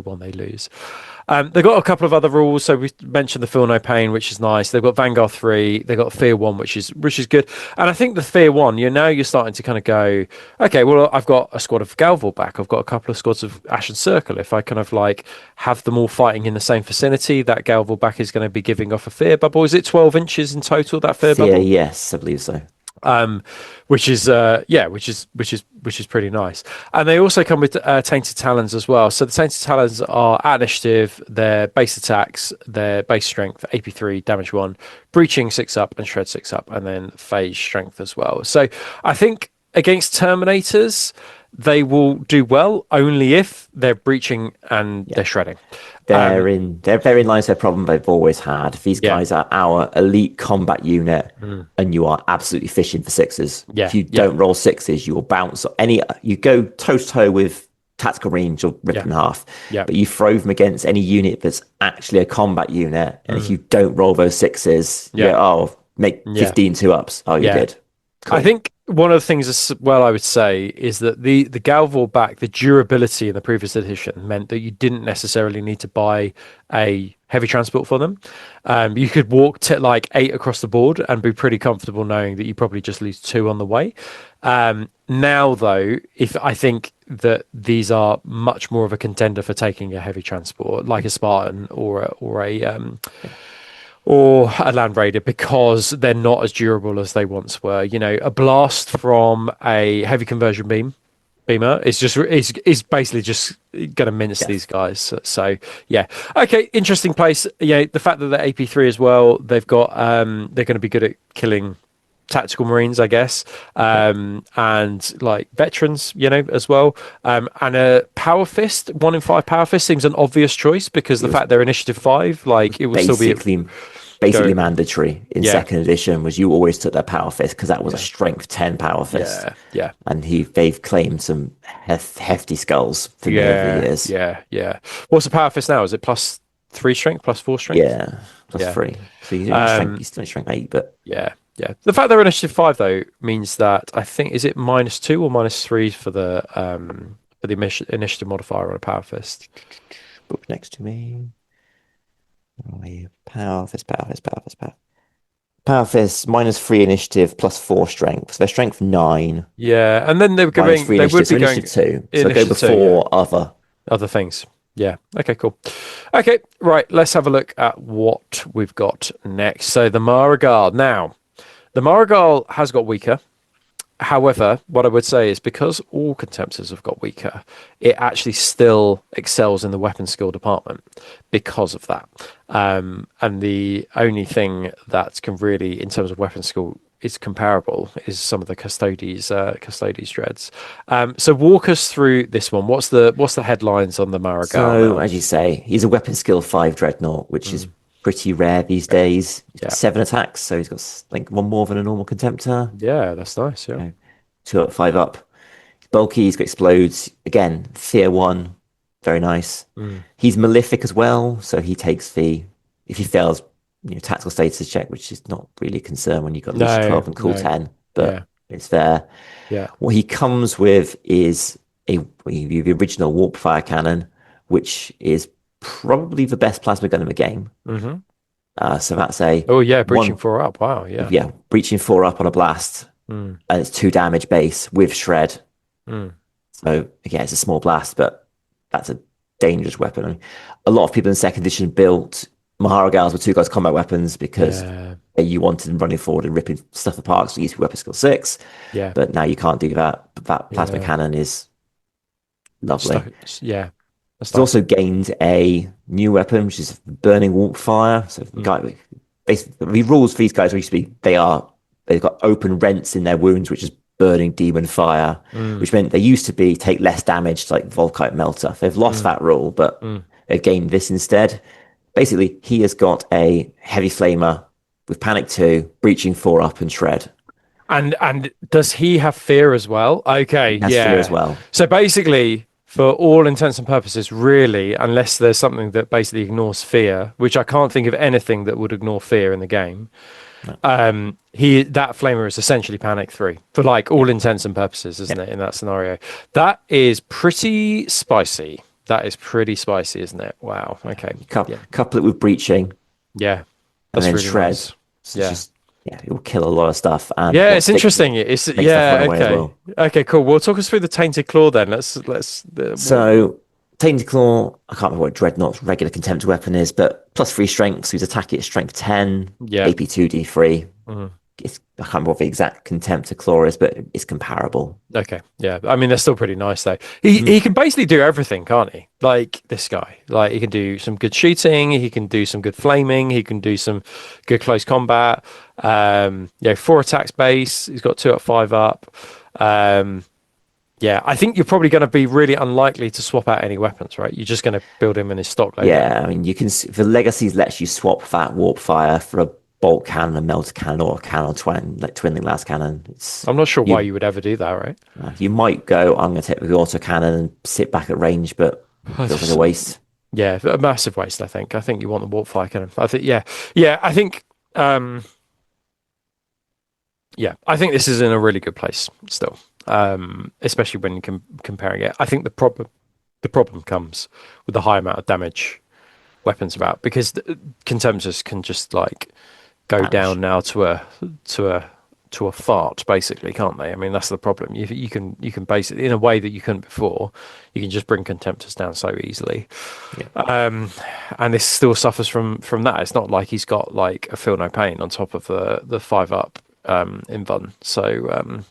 one they lose. They've got a couple of other rules. So we mentioned the Feel No Pain, which is nice. They've got Vanguard 3. They've got Fear 1, which is good. And I think the Fear 1, you're starting to kind of go, okay, well, I've got a squad of Gal Vorbak. I've got a couple of squads of Ashen Circle. If I kind of like have them all fighting in the same vicinity, that Gal Vorbak is going to be giving off a Fear bubble. Is it 12 inches in total, that Fear bubble? Yes, I believe so. Which is pretty nice. And they also come with Tainted Talons as well. So the Tainted Talons are at initiative, their base attacks, their base strength, AP3, damage 1, breaching 6 up and shred 6 up, and then phase strength as well. So I think against Terminators, they will do well only if they're breaching and they're shredding. They're very in line with their problem they've always had. These guys are our elite combat unit, and you are absolutely fishing for 6s. If you don't roll 6s, you will bounce. You go toe to toe with tactical range or rip in half. But you throw them against any unit that's actually a combat unit, and if you don't roll those 6s, make 15 2-ups. Oh, you did. Cool. I think one of the things as well I would say is that the Gal Vorbak, the durability in the previous edition meant that you didn't necessarily need to buy a heavy transport for them. You could walk to like 8 across the board and be pretty comfortable knowing that you probably just lose 2 on the way. Now, though, I think that these are much more of a contender for taking a heavy transport, like a Spartan or a Land Raider, because they're not as durable as they once were. A blast from a heavy conversion beamer is basically just going to mince these guys. So yeah, okay, interesting place. The fact that they're AP3 as well, they've got they're going to be good at killing tactical marines, I guess, and like veterans, as well. And a power fist, 1 in 5 power fist seems an obvious choice because the fact they're initiative 5, like it will still be basically mandatory in second edition was you always took that power fist because that was a strength 10 power fist. And they've claimed some hefty skulls for me over the years. What's the power fist now? Is it plus 3 strength, plus 4 strength? Plus 3. So you still strength 8, but yeah. The fact they're initiative 5 though means that I think, is it -2 or -3 for the initiative modifier on a power fist? Book next to me. Power fist. Power fist -3 initiative, +4 strength. So they're strength 9. Yeah, and then they would be going initiative 2. So go before other things. Yeah. Okay, cool. Okay, right. Let's have a look at what we've got next. So the Mhara Gal. Now, the Mhara Gal has got weaker. However, what I would say is because all contemptors have got weaker, it actually still excels in the weapon skill department because of that. And the only thing that can really, in terms of weapon skill, is comparable is some of the Custodes dreads. So walk us through this one. What's the headlines on the Mhara Gal? So, as you say, he's a weapon skill 5 dreadnought, which is pretty rare these days. 7 attacks, so he's got like 1 more than a normal contemptor. Yeah, that's nice. Yeah, 2 up, 5 up. He's bulky. He's got explodes again. Fear 1, very nice. He's malefic as well, so he takes if he fails tactical status check, which is not really a concern when you've got leash 12 and cool 10, but it's there. What he comes with is the original Warpfire cannon, which is probably the best plasma gun in the game. So that's a breaching 4 up. Wow, yeah. Breaching 4 up on a blast, Mm. and it's 2 damage base with shred. Mm. So again, it's a small blast, but that's a dangerous weapon. I mean, a lot of people in second edition built Mhara Gals with 2 guys combat weapons because you wanted them running forward and ripping stuff apart. So you used to weapon skill 6. Yeah. But now you can't do that. That plasma cannon is lovely. It's also gained a new weapon, which is burning Warpfire. So basically, the rules for these guys used to be they've got open rents in their wounds, which is burning demon fire, which meant they used to take less damage, like Volkite Melter. They've lost that rule, but they've gained this instead. Basically, he has got a heavy flamer with Panic 2, breaching 4 up and shred. And does he have fear as well? Okay, he has fear as well. So basically, for all intents and purposes, really, unless there's something that basically ignores fear, which I can't think of anything that would ignore fear in the game. No. That flamer is essentially Panic 3 for like all intents and purposes, isn't it? In that scenario, that is pretty spicy. That is pretty spicy, isn't it? Wow. Okay. Couple it with breaching. Yeah. That's and then really shred. Nice. So it will kill a lot of stuff. And it's interesting. It's okay. Well. Okay, cool. Well, talk us through the Tainted Claw then. So Tainted Claw, I can't remember what Dreadnought's regular contempt weapon is, but +3 strength, so he's attacking at strength 10, AP2 D3. I can't remember what the exact contempt to Claw is, but it's comparable. Okay, yeah. I mean, they're still pretty nice though. He can basically do everything, can't he? Like this guy. Like he can do some good shooting, he can do some good flaming, he can do some good close combat. 4 attacks base. He's got 2 up, 5 up. I think you're probably going to be really unlikely to swap out any weapons, right? You're just going to build him in his stock later. Yeah, I mean, you can. The Legacies lets you swap that Warpfire for a bolt cannon, a melter cannon, or a cannon twinning last cannon. I'm not sure why you would ever do that, right? You might go, I'm going to take the auto cannon and sit back at range, but it feels like a waste. Yeah, a massive waste. I think you want the Warpfire cannon. I think, I think. I think this is in a really good place still, especially when you're comparing it. I think the problem comes with the high amount of damage weapons about, because contemptors can just like go down now to a fart, basically, can't they? I mean, that's the problem. You can basically, in a way that you couldn't before, you can just bring contemptors down so easily. And this still suffers from that. It's not like he's got like a feel no pain on top of the 5 up invuln. So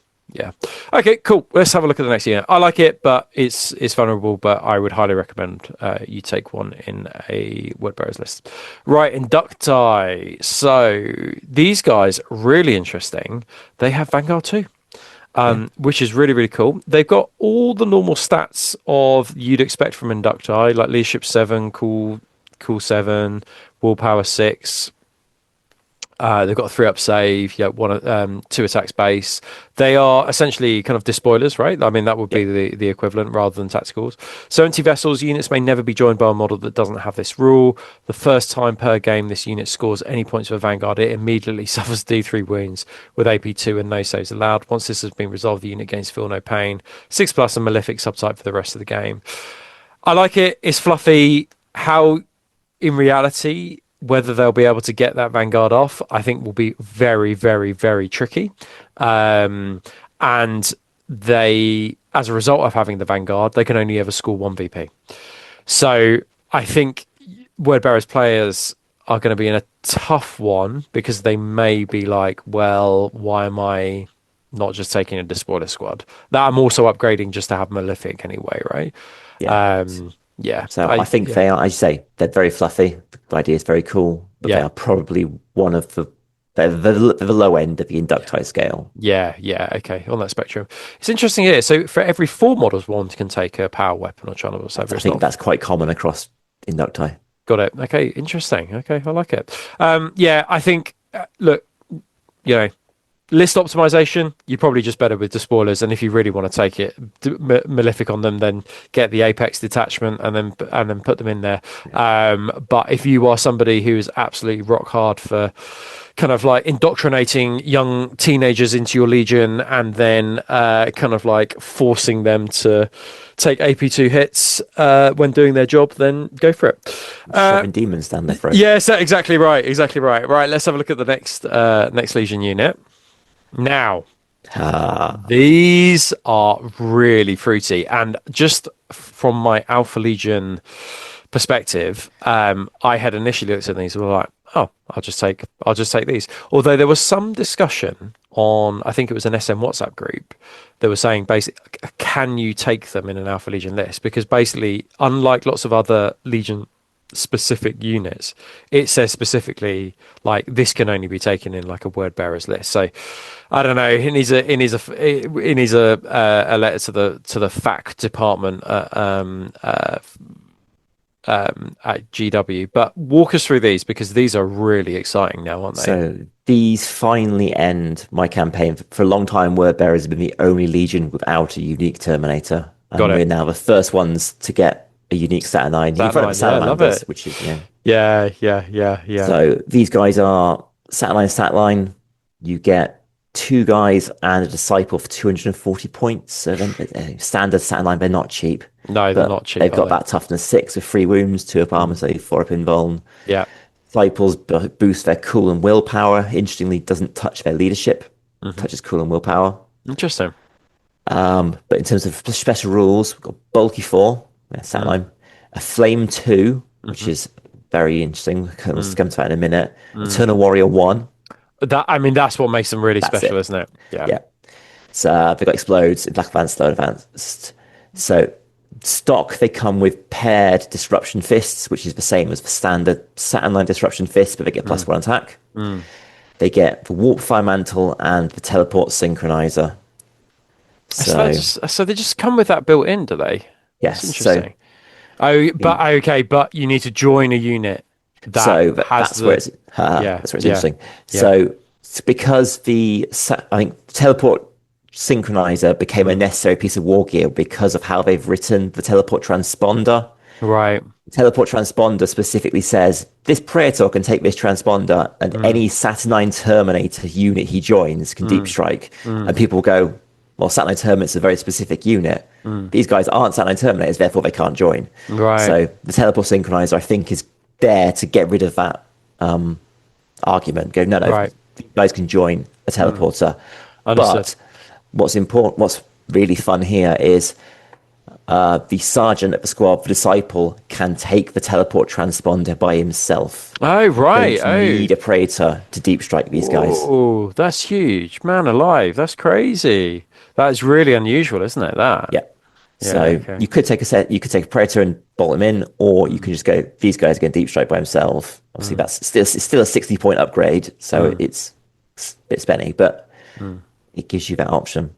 okay, cool. Let's have a look at the next unit. I like it, but it's vulnerable, but I would highly recommend you take one in a Wordbearers list. Right, Inductii. So these guys, really interesting. They have Vanguard 2, which is really, really cool. They've got all the normal stats you'd expect from Inductii, like leadership 7, cool 7, willpower 6. They've got a 3 up save, 2 attacks base. They are essentially kind of despoilers, right? I mean, that would be the equivalent rather than tacticals. 70 vessels. Units may never be joined by a model that doesn't have this rule. The first time per game this unit scores any points for Vanguard, it immediately suffers D3 wounds with AP2 and no saves allowed. Once this has been resolved, the unit gains feel no pain. 6+ and malefic subtype for the rest of the game. I like it. It's fluffy. How, in reality, whether they'll be able to get that Vanguard off, I think will be very, very, very tricky. And they, as a result of having the Vanguard, they can only ever score 1 VP. So I think Wordbearers players are going to be in a tough one, because they may be like, well, why am I not just taking a Despoiler squad that I'm also upgrading just to have Malefic anyway, right? So I think they are, as you say, they're very fluffy. The idea is very cool, but they are probably one of the low end of the Inductii scale. Okay, on that spectrum. It's interesting here. So for every 4 models, one can take a power weapon or channel. I think that's quite common across Inductii. Got it. Okay, interesting. Okay, I like it. I think, look, list optimization, you're probably just better with despoilers, and if you really want to take it malefic on them, then get the apex detachment and then put them in there. But if you are somebody who is absolutely rock hard for kind of like indoctrinating young teenagers into your legion and then kind of like forcing them to take AP2 hits when doing their job, then go for it. shoving demons down their throat. Yeah, so exactly right. Exactly right. Right, let's have a look at the next Legion unit. Now, these are really fruity, and just from my Alpha Legion perspective, I had initially looked at these and were like, oh, I'll just take these. Although there was some discussion on, I think it was an SM WhatsApp group, that was saying basically, can you take them in an Alpha Legion list? Because basically, unlike lots of other Legion specific units, it says specifically like this can only be taken in like a word bearers list. So I don't know. It needs a letter to the FAC department at GW. But walk us through these, because these are really exciting now, aren't they? So these finally end my campaign. For a long time, word bearers have been the only Legion without a unique Terminator, and we're now the first ones to get a unique Saturnine. You've got the Salamanders, which is yeah. So these guys are Saturnine. You get 2 guys and a disciple for 240 points. So standard Saturnine, they're not cheap. No, they're not cheap. They've got that toughness 6 with 3 wounds, 2 up armor, so 4 up invuln. Yeah. Disciples boost their cool and willpower. Interestingly, doesn't touch their leadership. Touches cool and willpower. Interesting. But in terms of special rules, we've got bulky 4. Saturnine, a flame 2, which is very interesting. We'll come to that in a minute. Eternal Warrior 1. That's what makes them really special, isn't it? Yeah. So they've got explodes, black advanced, slow advanced. So stock, they come with paired disruption fists, which is the same as the standard Saturnine disruption fist, but they get +1 attack. They get the Warpfire mantle and the teleport synchronizer. So they just come with that built in, do they? Yes. That's interesting. But you need to join a unit. That's where it's interesting. So it's because I think teleport synchronizer became a necessary piece of war gear because of how they've written the teleport transponder. Right. Teleport transponder specifically says this Praetor can take this transponder, and any Saturnine Terminator unit he joins can deep strike. And people go, well, Saturnine Terminator's a very specific unit. These guys aren't Saturnine Terminators, therefore they can't join. Right. So the teleport synchronizer, I think, is there to get rid of that argument. Go, no, you guys can join a teleporter. But what's really fun here is the sergeant of the squad, the disciple, can take the teleport transponder by himself. Oh, right. You need a Praetor to deep strike these guys. Oh, that's huge. Man alive. That's crazy. That is really unusual, isn't it? You could take a Praetor and bolt him in, or you can just go, these guys are going to deep strike by himself. Obviously, it's still a 60-point upgrade, so it's a bit spenny, but it gives you that option.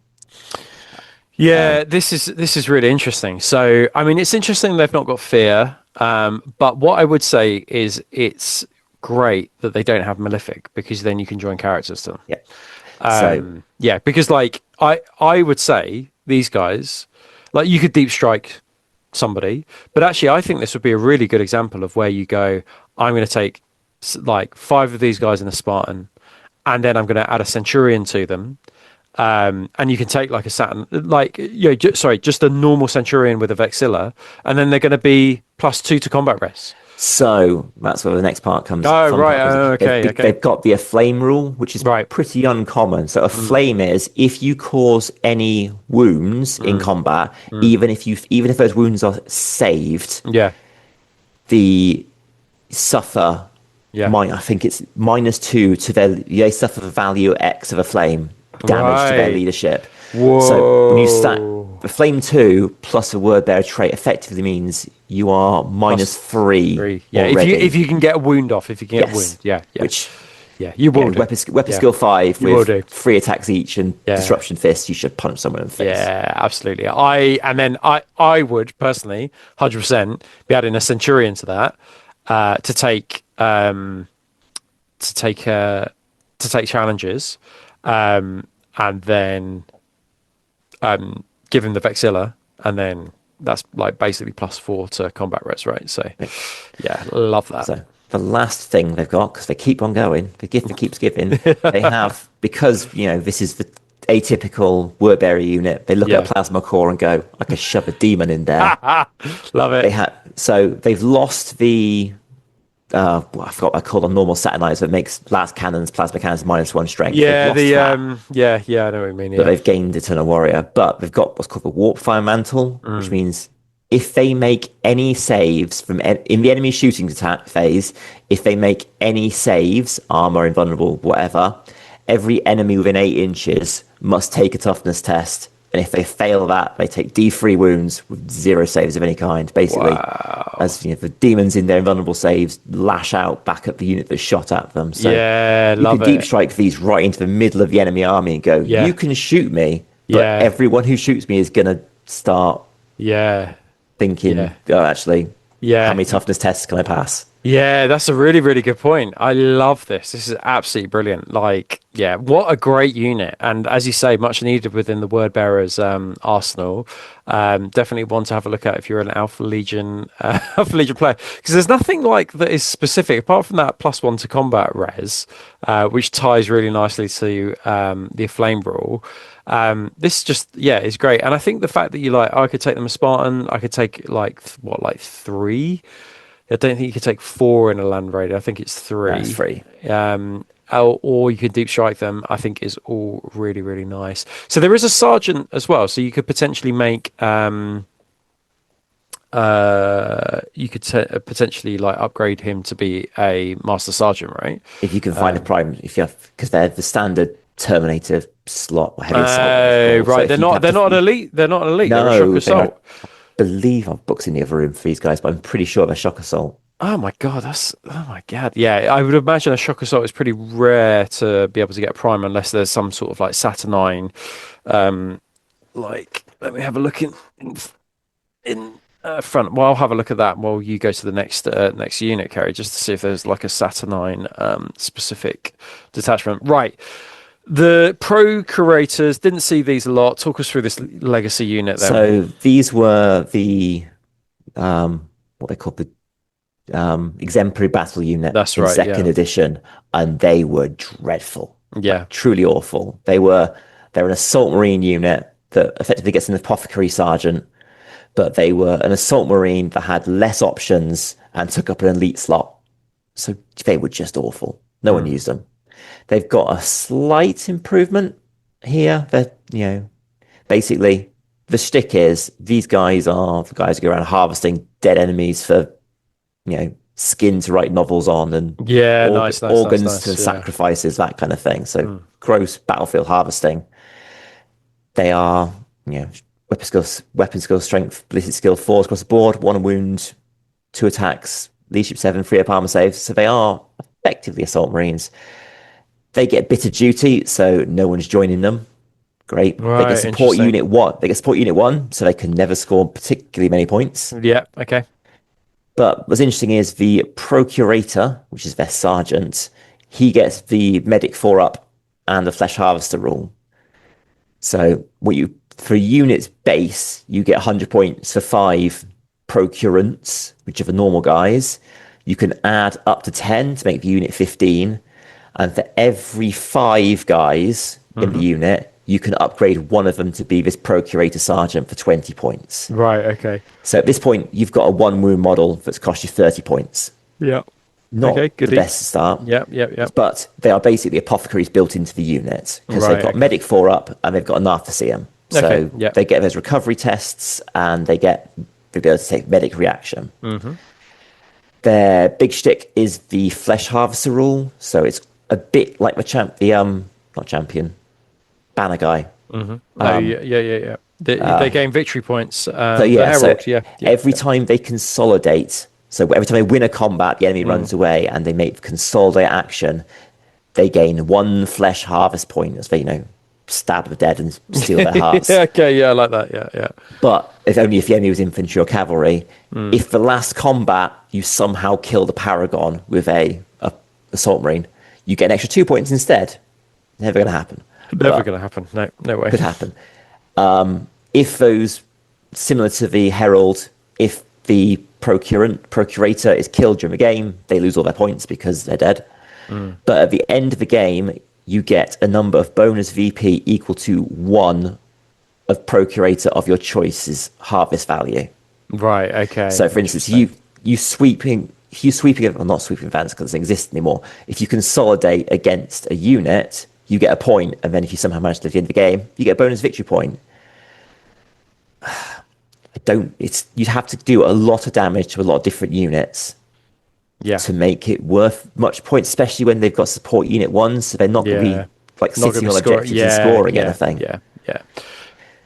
Yeah, this is really interesting. So, I mean, it's interesting they've not got fear, but what I would say is it's great that they don't have Malefic, because then you can join characters to them. Yeah. Because like I would say these guys, like, you could deep strike somebody, but actually I think this would be a really good example of where you go, I'm going to take like 5 of these guys in a Spartan, and then I'm going to add a Centurion to them. And you can take like a Saturn, just a normal Centurion with a Vexilla, and then they're going to be +2 to combat rest. So that's where the next part comes. Oh, right. Okay. They've got the flame rule, which is pretty uncommon. So a flame is if you cause any wounds in combat, even if those wounds are saved, they suffer. I think it's -2 to they suffer the value X of a flame damage to their leadership. Whoa. So when you stack the flame 2 plus a word bearer trait, effectively means you are -3. Yeah, if you can get a wound off, if you can get a wound, which you will do. Weapon skill 5 with 3 attacks each and disruption fist, you should punch someone in the face. Yeah, absolutely. I would personally 100% be adding a Centurion to that to take challenges, and then give him the Vexilla, and then that's like basically +4 to combat res, right? So love that. So the last thing they've got, because they keep on going, the gift that keeps giving, they have, because this is atypical word-bearer unit. They look at a plasma core and go, I could shove a demon in there. Love it. So they've lost the I forgot what I call them, normal satellite that makes plasma cannons -1 strength. Yeah, I know what you mean. But they've gained Eternal Warrior. But they've got what's called the Warpfire mantle, which means if they make any saves in the enemy shooting attack phase, if they make any saves, armor, invulnerable, whatever, every enemy within 8 inches must take a toughness test. And if they fail that, they take D3 wounds with 0 saves of any kind, basically. Wow. As the demons in their invulnerable saves lash out back at the unit that shot at them. So you can deep strike these right into the middle of the enemy army and go, you can shoot me, but everyone who shoots me is going to start thinking, actually, how many toughness tests can I pass? Yeah, that's a really, really good point. I love this. This is absolutely brilliant. Like, what a great unit. And as you say, much needed within the Word Bearers arsenal. Definitely one to have a look at if you're an Alpha Legion player. Because there's nothing like that is specific, apart from that +1 to combat res, which ties really nicely to the Flame Brawl. This just is great. And I think the fact that I could take them a Spartan, I could take 3. I don't think you could take 4 in a land raider. I think it's 3. That's 3. Or you could deep strike them. I think is all really, really nice. So there is a sergeant as well. So you could potentially make potentially upgrade him to be a master sergeant, right? If you can find a prime, because they're the standard Terminator slot or heavy assault. Right. They're not an elite. They're not an elite. No, they're a shock assault. I believe I've books in the other room for these guys, but I'm pretty sure they're shock assault. Oh my god, yeah. I would imagine a shock assault is pretty rare to be able to get a prime unless there's some sort of Saturnine. Let me have a look in front. Well, I'll have a look at that while you go to the next unit, Kerry, just to see if there's a Saturnine specific detachment. Right. The procurators, didn't see these a lot. Talk us through this legacy unit then. So these were the what they called the exemplary battle unit. That's in right, second edition, and they were dreadful. Yeah, truly awful. They're an assault marine unit that effectively gets an apothecary sergeant, but they were an assault marine that had less options and took up an elite slot. So they were just awful. No one used them. They've got a slight improvement here. That basically the shtick is these guys are the guys who go around harvesting dead enemies for skin to write novels on and organs to sacrifices, that kind of thing. So gross battlefield harvesting. They are weapon skill, strength, ballistic skill 4s across the board, 1 wound, 2 attacks, leadership 7, 3 up armor saves. So they are effectively assault marines. They get bitter duty, so no one's joining them. Great. Right, they get support unit 1. They get support unit 1, so they can never score particularly many points. Yeah. Okay. But what's interesting is the procurator, which is their sergeant, he gets the medic 4-up and the flesh harvester rule. So for unit's base, you get 100 points for 5 procurants, which are the normal guys. You can add up to 10 to make the unit 15. And for every 5 guys in the unit, you can upgrade one of them to be this procurator sergeant for 20 points. Right, okay. So at this point, you've got a 1 wound model that's cost you 30 points. Yeah. Not the best start. Yeah. But they are basically apothecaries built into the unit because they've got medic 4-up and they've got enough to see them. So they get those recovery tests and they get the ability to take medic reaction. Their big shtick is the flesh harvester rule. So it's a bit like banner guy. They gain victory points. Every time they consolidate, so every time they win a combat, the enemy runs away and they make consolidate action, they gain 1 flesh harvest point as they, stab the dead and steal their hearts. I like that. Yeah. But only if the enemy was infantry or cavalry. If the last combat you somehow kill the paragon with a assault marine, you get an extra 2 points instead. Never going to happen. Never going to happen. No way. Could happen. If those, similar to the Herald, if the procurator is killed during the game, they lose all their points because they're dead. But at the end of the game, you get a number of bonus VP equal to 1 of procurator of your choice's harvest value. Right. Okay. So, for instance, you sweeping it, well, not sweeping advance because it doesn't exist anymore. If you consolidate against a unit, you get a point, and then if you somehow manage to at the end of the game, you get a bonus victory point. You'd have to do a lot of damage to a lot of different units. Yeah. To make it worth much points, especially when they've got support unit 1s, so they're not going to be like sitting on objectives and scoring anything.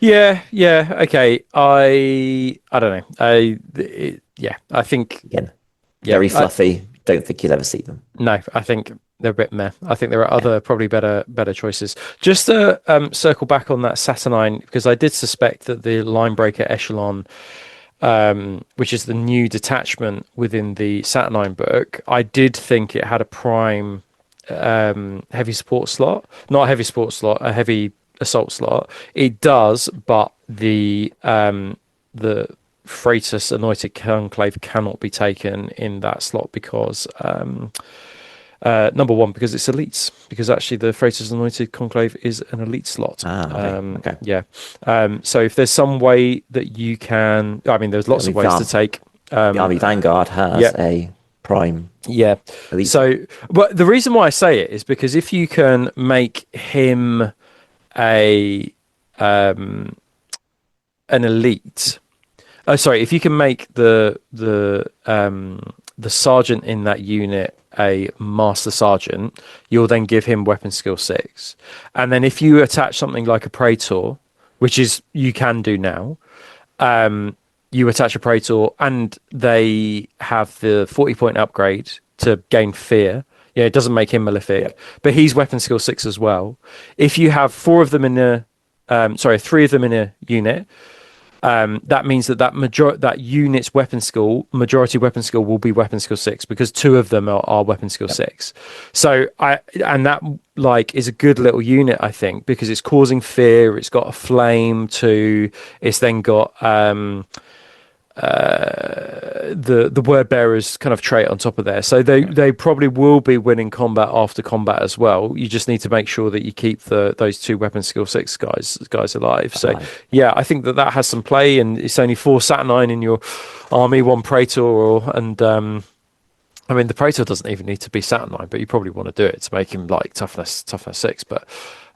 Yeah. Okay. I don't know. I think again, very fluffy. Don't think you'll ever see them. No, I think they're a bit meh. I think there are other probably better choices. Just to circle back on that Saturnine, because I did suspect that the Linebreaker Echelon, which is the new detachment within the Saturnine book, I did think it had a prime heavy support slot. Not a heavy support slot, a heavy assault slot. It does, but the Phraetus Anointed Conclave cannot be taken in that slot because number one, because it's elites, because actually the Phraetus Anointed Conclave is an elite slot. Okay. Yeah. So if there's some way that you can, I mean, there's lots of ways to take. The Army Vanguard has a prime. Yeah. Elite. So, but the reason why I say it is because if you can make him an elite. Oh, sorry. If you can make the sergeant in that unit a master sergeant, you'll then give him weapon skill 6, and then if you attach something like a praetor, which is you can do now, you attach a praetor, and they have the 40-point upgrade to gain fear. Yeah, it doesn't make him malefic, but he's weapon skill 6 as well. If you have 3 of them in a unit. That means that unit's majority weapon skill will be weapon skill 6 because 2 of them are weapon skill 6. So that is a good little unit, I think, because it's causing fear. It's got a flame too. It's then got the word bearers kind of trait on top of there, so they probably will be winning combat after combat as well. You just need to make sure that you keep those 2 weapon skill 6 guys alive. So yeah, I think that has some play, and it's only 4 Saturnine in your army, 1 praetor, and I mean the praetor doesn't even need to be Saturnine, but you probably want to do it to make him like toughness 6. But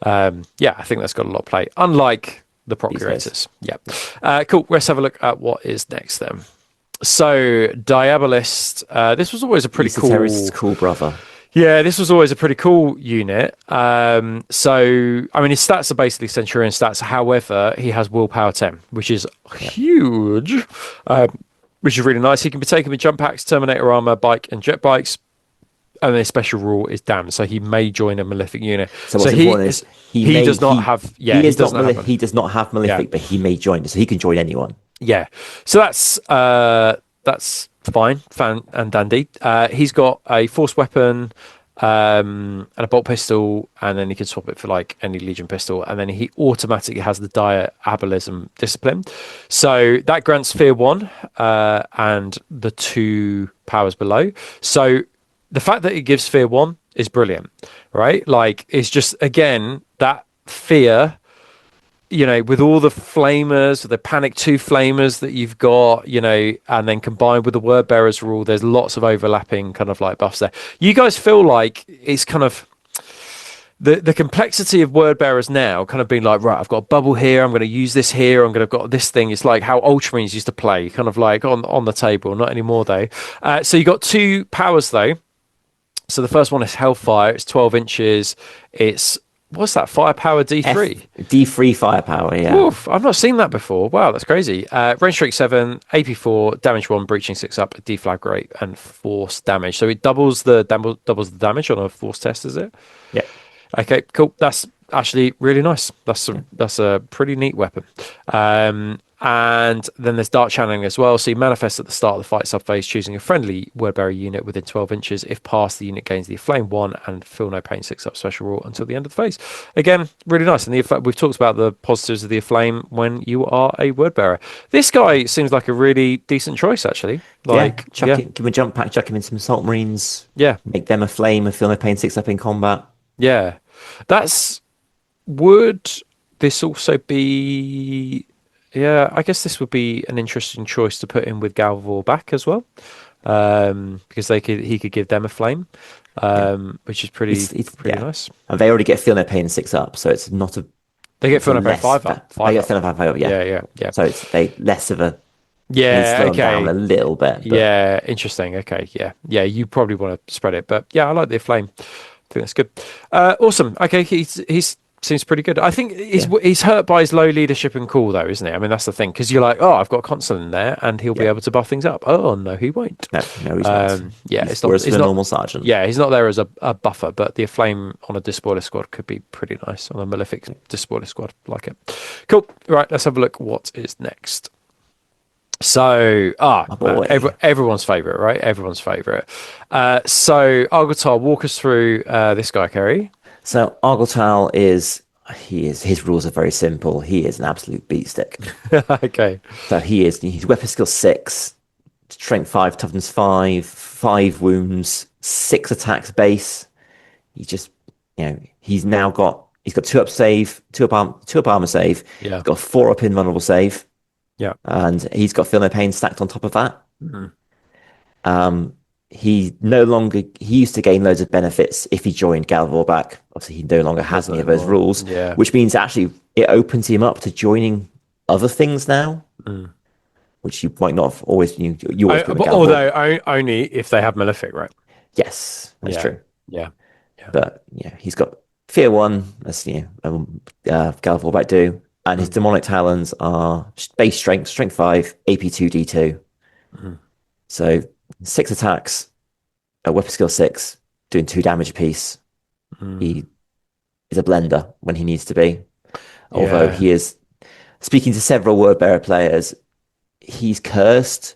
yeah, I think that's got a lot of play, unlike the procurators. Yeah. Cool. Let's have a look at what is next then. So Diabolist, this was always a pretty cool brother. Yeah, this was always a pretty cool unit. So I mean his stats are basically Centurion stats. However, he has willpower 10, which is huge. Which is really nice. He can be taken with jump packs, Terminator armor, bike, and jet bikes. And their special rule is damned, so he may join a malefic unit. So he does not have malefic, but he may join, so he can join anyone. Yeah, so that's fine and dandy. He's got a force weapon and a bolt pistol, and then he can swap it for like any Legion pistol, and then he automatically has the Diabolism discipline. So that grants fear 1 and the 2 powers below. So the fact that it gives fear 1 is brilliant, right? Like, it's just, again, that fear, with all the flamers, the panic 2 flamers that you've got, and then combined with the word bearers rule, there's lots of overlapping kind of like buffs there. You guys feel like it's kind of the complexity of word bearers now kind of being like, right, I've got a bubble here, I'm going to use this here, I'm going to got this thing. It's like how Ultramarines used to play, kind of like on the table, not anymore though. So you got 2 powers though. So the first one is Hellfire. It's 12 inches. It's, what's that, firepower D3? D3 firepower, yeah. Oof, I've not seen that before. Wow, that's crazy. Range strike 7, AP 4, damage 1, breaching 6 up, deflagrate, and force damage. So it doubles the damage on a force test, is it? Yeah. Okay, cool. That's actually really nice. That's a pretty neat weapon. And then there's Dark Channeling as well. So you manifest at the start of the fight subphase, choosing a friendly wordbearer unit within 12 inches. If passed, the unit gains the Flame 1 and Feel No Pain 6 up special rule until the end of the phase. Again, really nice. And we've talked about the positives of the Flame when you are a wordbearer. This guy seems like a really decent choice, actually. Give him a jump pack, chuck him in some Assault Marines. Yeah. Make them a Flame, a Feel No Pain 6 up in combat. Yeah. That's would this also be? Yeah, I guess this would be an interesting choice to put in with Gal Vorbak as well, because he could give them a flame, Yeah. which is pretty Yeah. nice. And they already get Feel No Pain 6 up, so it's not a They get it's a Feel No Pain less 5 up, they 5 get up. Feel No Pain 5 up, yeah. Yeah. So it's they less of a they need to Yeah, slow them down okay. a little bit, but Yeah, interesting. Okay, yeah. You probably want to spread it, but yeah, I like the flame. I think that's good. Awesome. Okay, he's seems pretty good. I think yeah, he's hurt by his low leadership and cool though, isn't he? I mean, that's the thing because you're like, oh, I've got a constant in there, and he'll be yeah. able to buff things up. Oh no, he won't. No, he's not. Yeah, He's it's not. worse It's than a not. normal sergeant. Yeah, he's not there as a buffer, but the flame on a despoiler squad could be pretty nice on a malefic despoiler squad. Like it. Cool. Right, let's have a look. What is next? So, My boy. everyone's favorite, right? Everyone's favorite. So, Argel Tal, walk us through this guy, Kerry. So Argel Tal his rules are very simple. He is an absolute beatstick. Okay. So he's weapon skill 6, strength 5, toughness 5, 5 wounds, 6 attacks base. He's just he's got 2 up save, 2 up armor save. Yeah. He's got 4 up invulnerable save. Yeah. And he's got Feel No Pain stacked on top of that. Mm-hmm. He used to gain loads of benefits if he joined Gal Vorbak. Obviously, he no longer has any of those rules, which means actually it opens him up to joining other things now, which you might not have always. You always put although only if they have malefic, right? Yes, that's true. Yeah. But he's got Fear 1, as Gal Vorbak do, and his demonic talons are base strength 5, AP 2 D2. So 6 attacks, weapon skill 6, doing 2 damage a piece. He is a blender when he needs to be. Although he is, speaking to several Wordbearer players, he's cursed.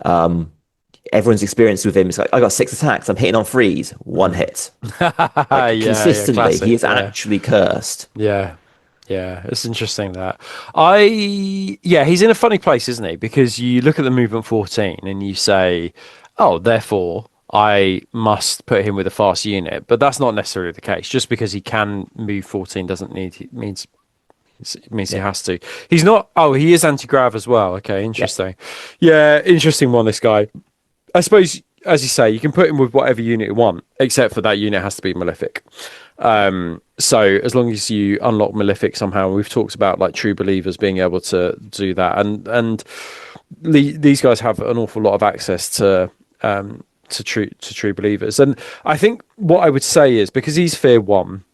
Everyone's experience with him is like, I got 6 attacks, I'm hitting on 3s, 1 hit. Consistently, he is actually cursed. Yeah, it's interesting that he's in a funny place, isn't he? Because you look at the movement 14 and you say, oh, therefore I must put him with a fast unit, but that's not necessarily the case. Just because he can move 14 means he has to. He's not. Oh, he is anti-grav as well. Okay, interesting. Yeah, interesting one. This guy. I suppose, as you say, you can put him with whatever unit you want, except for that unit has to be malefic. So as long as you unlock malefic somehow, we've talked about like true believers being able to do that, and these guys have an awful lot of access to true believers. And I think what I would say is, because he's Fear 1,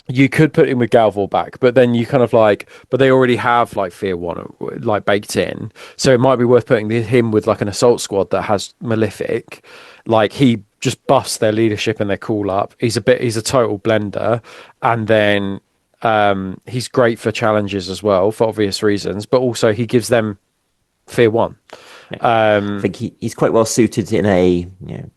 you could put him with Gal Vorbak, but then you kind of but they already have like Fear 1 like baked in, so it might be worth putting him with like an assault squad that has malefic. Like he just buffs their leadership and their cool up. He's a total blender, and then he's great for challenges as well for obvious reasons, but also he gives them Fear 1. I think he's quite well suited in a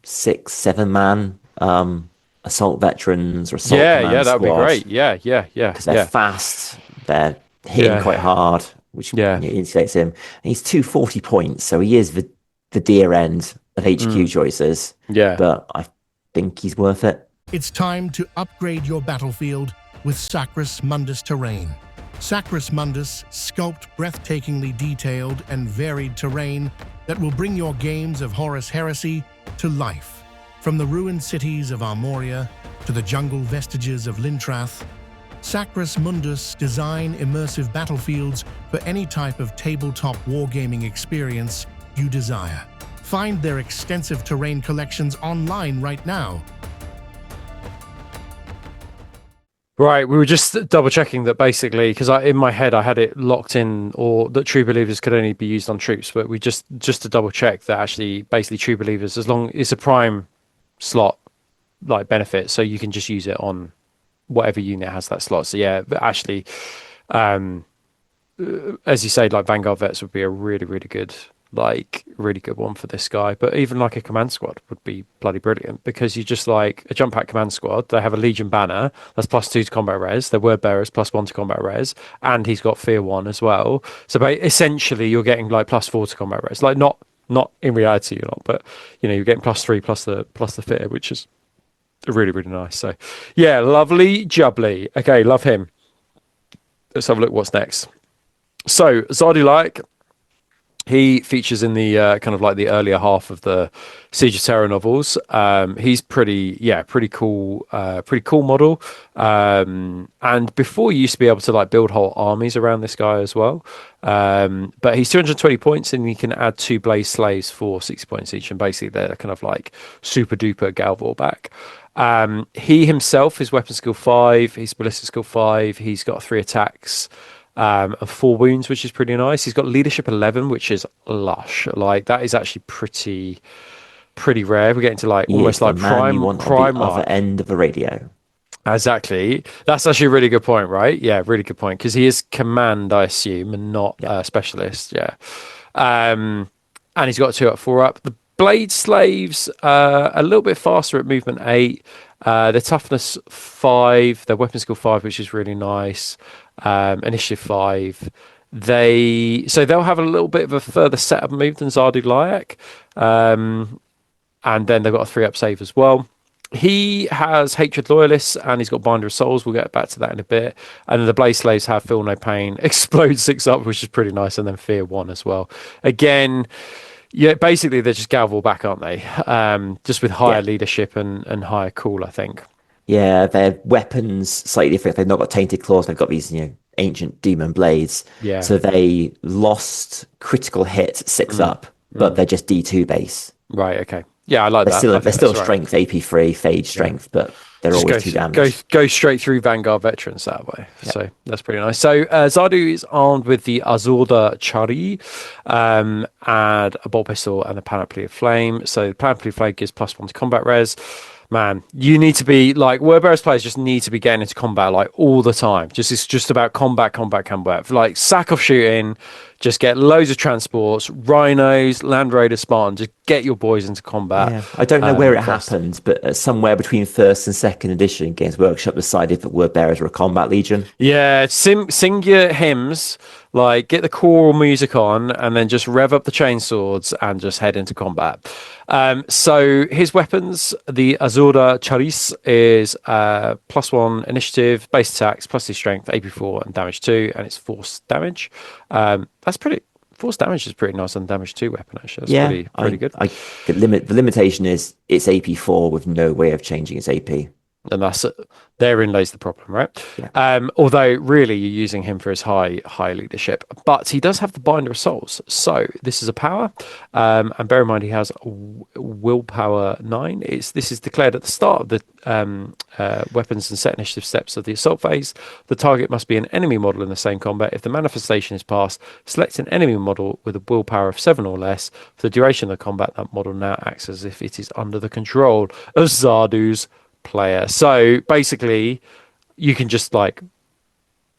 6-7 man assault veterans or assault command that'd be squad. great. Yeah, because they're fast, they're hitting quite hard, which insulates him. And he's 240 points, so he is the dear end of HQ choices. But I think he's worth it. It's time to upgrade your battlefield with Sacrus Mundus terrain. Sacrus Mundus sculpt breathtakingly detailed and varied terrain that will bring your games of Horus Heresy to life. From the ruined cities of Armoria to the jungle vestiges of Lintrath, Sacrus Mundus design immersive battlefields for any type of tabletop wargaming experience you desire. Find their extensive terrain collections online right now. Right, we were just double checking that basically, because in my head I had it locked in, or that true believers could only be used on troops, but we just to double check that actually basically true believers, as long it's a prime slot like benefit, so you can just use it on whatever unit has that slot. So yeah, but actually, as you say, like Vanguard vets would be a really good one for this guy. But even like a command squad would be bloody brilliant, because you just like a jump pack command squad, they have a Legion banner that's +2 to combat res, their word bearers +1 to combat res, and he's got Fear 1 as well. So essentially you're getting like +4 to combat res, like not in reality you're not, but you're getting +3 plus the fear, which is Really, really nice. So, yeah, lovely jubbly. Okay, love him. Let's have a look what's next. So, Zardu Layak, he features in the kind of like the earlier half of the Siege of Terror novels. He's pretty cool model. And before you used to be able to like build whole armies around this guy as well. But he's 220 points and he can add 2 Blaze Slaves for 60 points each. And basically they're kind of like super duper Gal Vorbak. He himself, his weapon skill 5, his ballistic skill 5, he's got 3 attacks. And 4 wounds, which is pretty nice. He's got leadership 11, which is lush. Like that is actually pretty rare. We're getting to like almost like primarch. On the other end of the radio. Exactly. That's actually a really good point, right? Yeah, really good point. Because he is command, I assume, and not specialist. Yeah. And he's got 2 up, 4 up. The Blade Slaves a little bit faster at movement 8. Their toughness 5, their weapon skill 5, which is really nice. Initiative 5. They'll have a little bit of a further setup move than Zardu Layak. And then they've got a 3 up save as well. He has Hatred Loyalists and he's got Binder of Souls. We'll get back to that in a bit. And then the Blaze Slaves have Feel No Pain, Explode 6 up, which is pretty nice, and then Fear 1 as well. Again, yeah, basically they're just Gal Vorbak, aren't they? Just with higher leadership and higher cool, I think. Yeah, their weapons slightly different. They've not got tainted claws. They've got these, ancient demon blades. Yeah. So they lost critical hit 6 up, but they're just D2 base. Right. Okay. Yeah, I like that. They're still strength, AP3, phage strength, but they're just always 2 damage. Go straight through Vanguard veterans that way. Yep. So that's pretty nice. So Zardu is armed with the Azorda Cerri, and a bolt pistol and a Panoply of Flame. So the Panoply of Flame gives +1 to combat res. Man, you need to be like Wordbearers players just need to be getting into combat like all the time. It's just about combat. Like sack off shooting, just get loads of transports, rhinos, land raider Spartan, just get your boys into combat. Yeah. I don't know where it happened, but somewhere between 1st and 2nd edition, Games Workshop decided that Wordbearers were a combat legion. Yeah, sing your hymns, like get the choral music on, and then just rev up the chainswords and just head into combat. So his weapons, the Azorda Cerri is +1 initiative, base attacks, +2 strength, AP4 and damage 2, and it's force damage. That's pretty. Force damage is pretty nice on damage 2 weapon actually. That's pretty good. The limitation is it's AP4 with no way of changing its AP. And therein lays the problem, right? Yeah. Although really you're using him for his high leadership, but he does have the Binder of Souls, so this is a power. And bear in mind he has willpower 9. This is declared at the start of the weapons and set initiative steps of the assault phase. The target must be an enemy model in the same combat. If the manifestation is passed, select an enemy model with a willpower of 7 or less. For the duration of the combat, that model now acts as if it is under the control of Zardu's player. So basically you can just like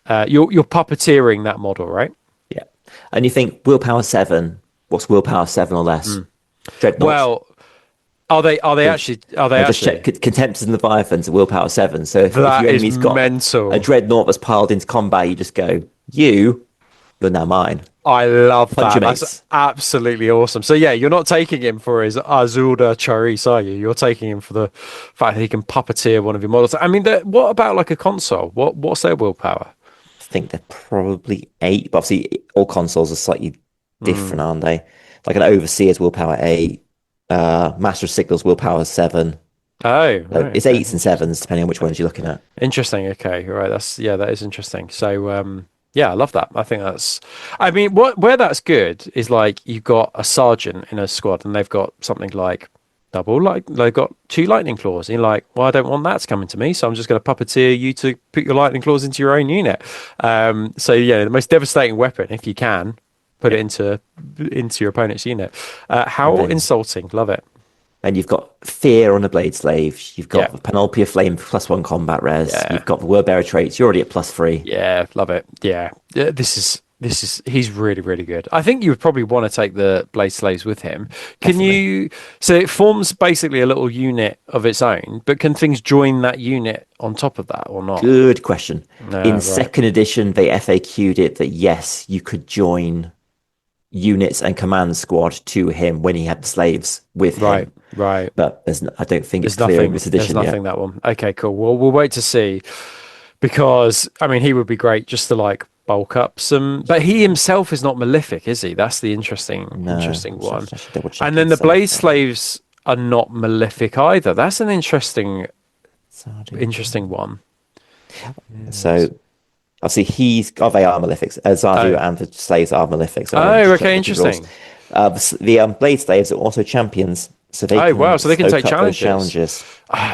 you're puppeteering that model, right? Yeah. And you think willpower 7, what's willpower 7 or less? Dreadnought. Well, are they actually just check Contemptors and Leviathans are willpower 7, so if your enemy's got mental. A dreadnought that's piled into combat, you just go, you're now mine. I love that. That's absolutely awesome. So yeah, you're not taking him for his Azorda Cerri, are you? You're taking him for the fact that he can puppeteer one of your models. I mean, what about like a console? What's their willpower? I think they're probably 8, but obviously all consoles are slightly different, aren't they? Like an Overseer's willpower 8, Master of Signals willpower 7. Oh, right, it's 8s and 7s depending on which ones you're looking at. Interesting. Okay, right. That is interesting. So yeah, I love that. I think I mean, where that's good is like you've got a sergeant in a squad and they've got something like double, like they've got 2 lightning claws. And you're like, well, I don't want that to come into me, so I'm just going to puppeteer you to put your lightning claws into your own unit. So yeah, the most devastating weapon, if you can, put it into your opponent's unit. How insulting. Love it. And you've got Fear on the Blade Slave. You've got the Panoply of Flame +1 combat res. Yeah. You've got the Wordbearer traits. You're already at +3. Yeah, love it. Yeah, this is he's really, really good. I think you would probably want to take the Blade Slaves with him. So it forms basically a little unit of its own, but can things join that unit on top of that or not? Good question. In 2nd edition, they FAQ'd it that yes, you could join units and command squad to him when he had the slaves with him. Right. But I don't think it's clear in this edition There's nothing that one. Okay, cool. Well, we'll wait to see, because I mean, he would be great just to like bulk up some. But he himself is not malefic, is he? That's the interesting one. And then the blade slaves are not malefic either. That's an interesting one. So obviously they are malefics. Zardu and the slaves are malefics. So okay, interesting. The blade slaves are also champions, so they so they can take challenges.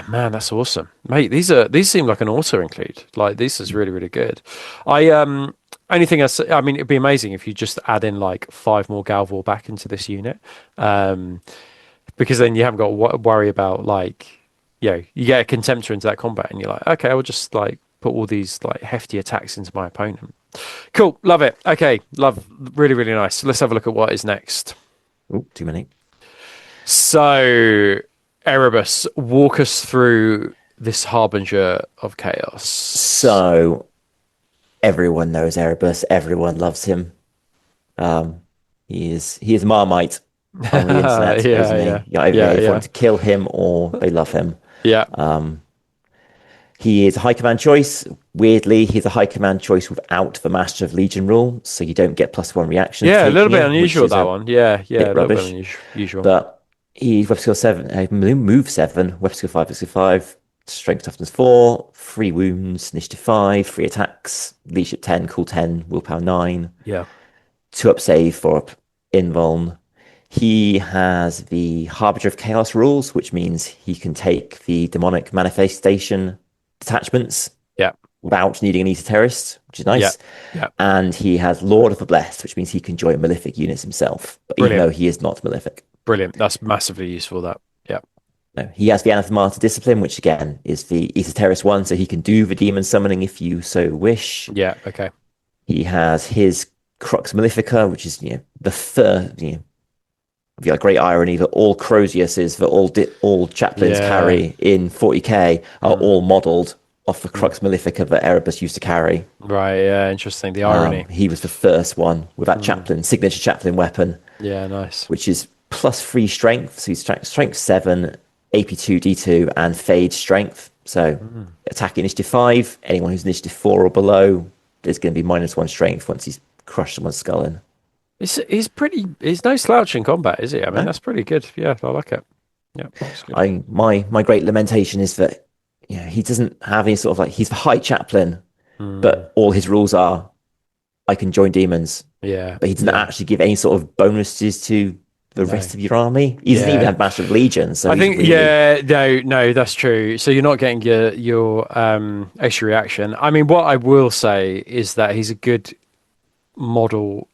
Man, that's awesome, mate. These seem like an auto include. Like, this is really, really good. Only thing I mean, it'd be amazing if you just add in like 5 more Gal Vorbak into this unit, because then you haven't got to worry about like, you get a contemptor into that combat, and you're like, okay, I'll just like put all these like hefty attacks into my opponent. Cool, love it. Okay, really, really nice. Let's have a look at what is next. Oh, too many. So, Erebus, walk us through this harbinger of chaos. So, everyone knows Erebus. Everyone loves him. He is Marmite on the internet, isn't he? Everyone want to kill him or they love him. Yeah. He is a high command choice. Weirdly, he's a high command choice without the Master of Legion rule, so you don't get +1 reaction. Yeah, a little bit unusual, that one. Yeah, a little bit unusual. But he's weapon skill 7, move 7, weapon skill 5, weapon skill 5, strength toughness 4, 3 wounds, initiative 5, 3 attacks, leadership 10, cool 10, willpower 9. Yeah. 2-up save, 4-up invuln. He has the Harbinger of Chaos rules, which means he can take the demonic manifestation detachments without needing an esoterist, which is nice. And he has Lord of the Blessed, which means he can join malefic units himself, even though he is not malefic. Brilliant. That's massively useful, that. Yeah. No, he has the Anathemata discipline, which again is the esoterist one, so he can do the demon summoning if you so wish. Yeah, okay. He has his Crux Malefica, which is the third, the great irony that all Croziuses that all chaplains carry in 40k are all modelled off the Crux Malefica that Erebus used to carry. Right, yeah, interesting. The irony. He was the first one with that signature chaplain weapon. Yeah, nice. Which is +3 strength. So he's strength 7, AP2, D2, and fade strength. So attack initiative 5. Anyone who's initiative 4 or below, there's going to be -1 strength once he's crushed someone's skull in. He's no slouch in combat, is he? I mean, that's pretty good. Yeah, I like it. Yeah. My great lamentation is that he doesn't have any sort of he's the high chaplain, but all his rules are I can join demons. Yeah. But he doesn't actually give any sort of bonuses to the rest of your army. He doesn't even have Master of Legion. So I think no, that's true. So you're not getting your extra reaction. I mean, what I will say is that he's a good model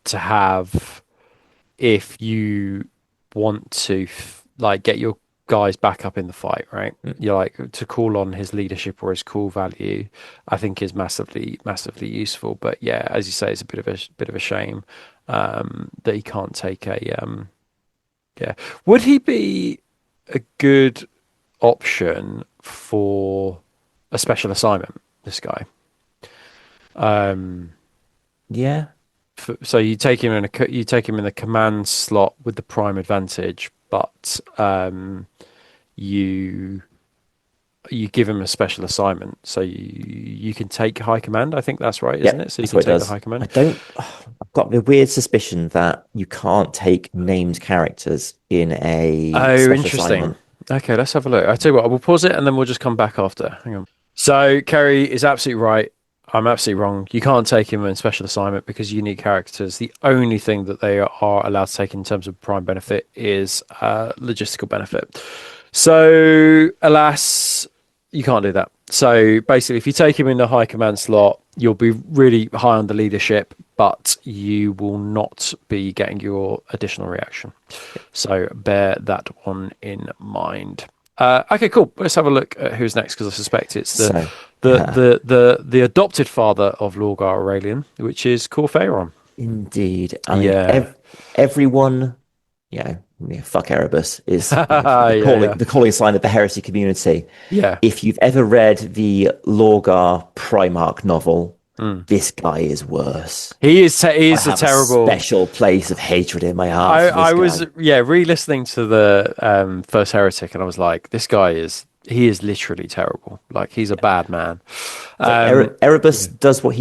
to have if you want to get your guys back up in the fight, right? You're like, to call on his leadership or his cool value, I think is massively useful. But yeah, as you say, it's a bit of a shame that he can't take a Would he be a good option for a special assignment, this guy? Yeah. So you take him in the command slot with the prime advantage, but you give him a special assignment, so you can take high command. I think that's right, isn't it? So you can take the high command. I've got the weird suspicion that you can't take named characters in a special interesting assignment. Okay, let's have a look. I tell you what, we'll pause it and then we'll just come back after. Hang on. So Cerri is absolutely right. I'm absolutely wrong. You can't take him in special assignment because unique characters, the only thing that they are allowed to take in terms of prime benefit is logistical benefit. So, alas, you can't do that. So, basically, if you take him in the high command slot, you'll be really high on the leadership, but you will not be getting your additional reaction. So, bear that one in mind. Okay, cool. Let's have a look at who's next, because I suspect it's the adopted father of Lorgar Aurelian, which is Kor Phaeron. Indeed. I mean, everyone, fuck Erebus is the calling sign of the Heresy community. Yeah. If you've ever read the Lorgar Primarch novel, This guy is worse. He is I a have terrible special place of hatred in my heart for this I guy. was re-listening to the first Heretic, and I was like, this guy is literally terrible. Like, he's a bad man. So Erebus does what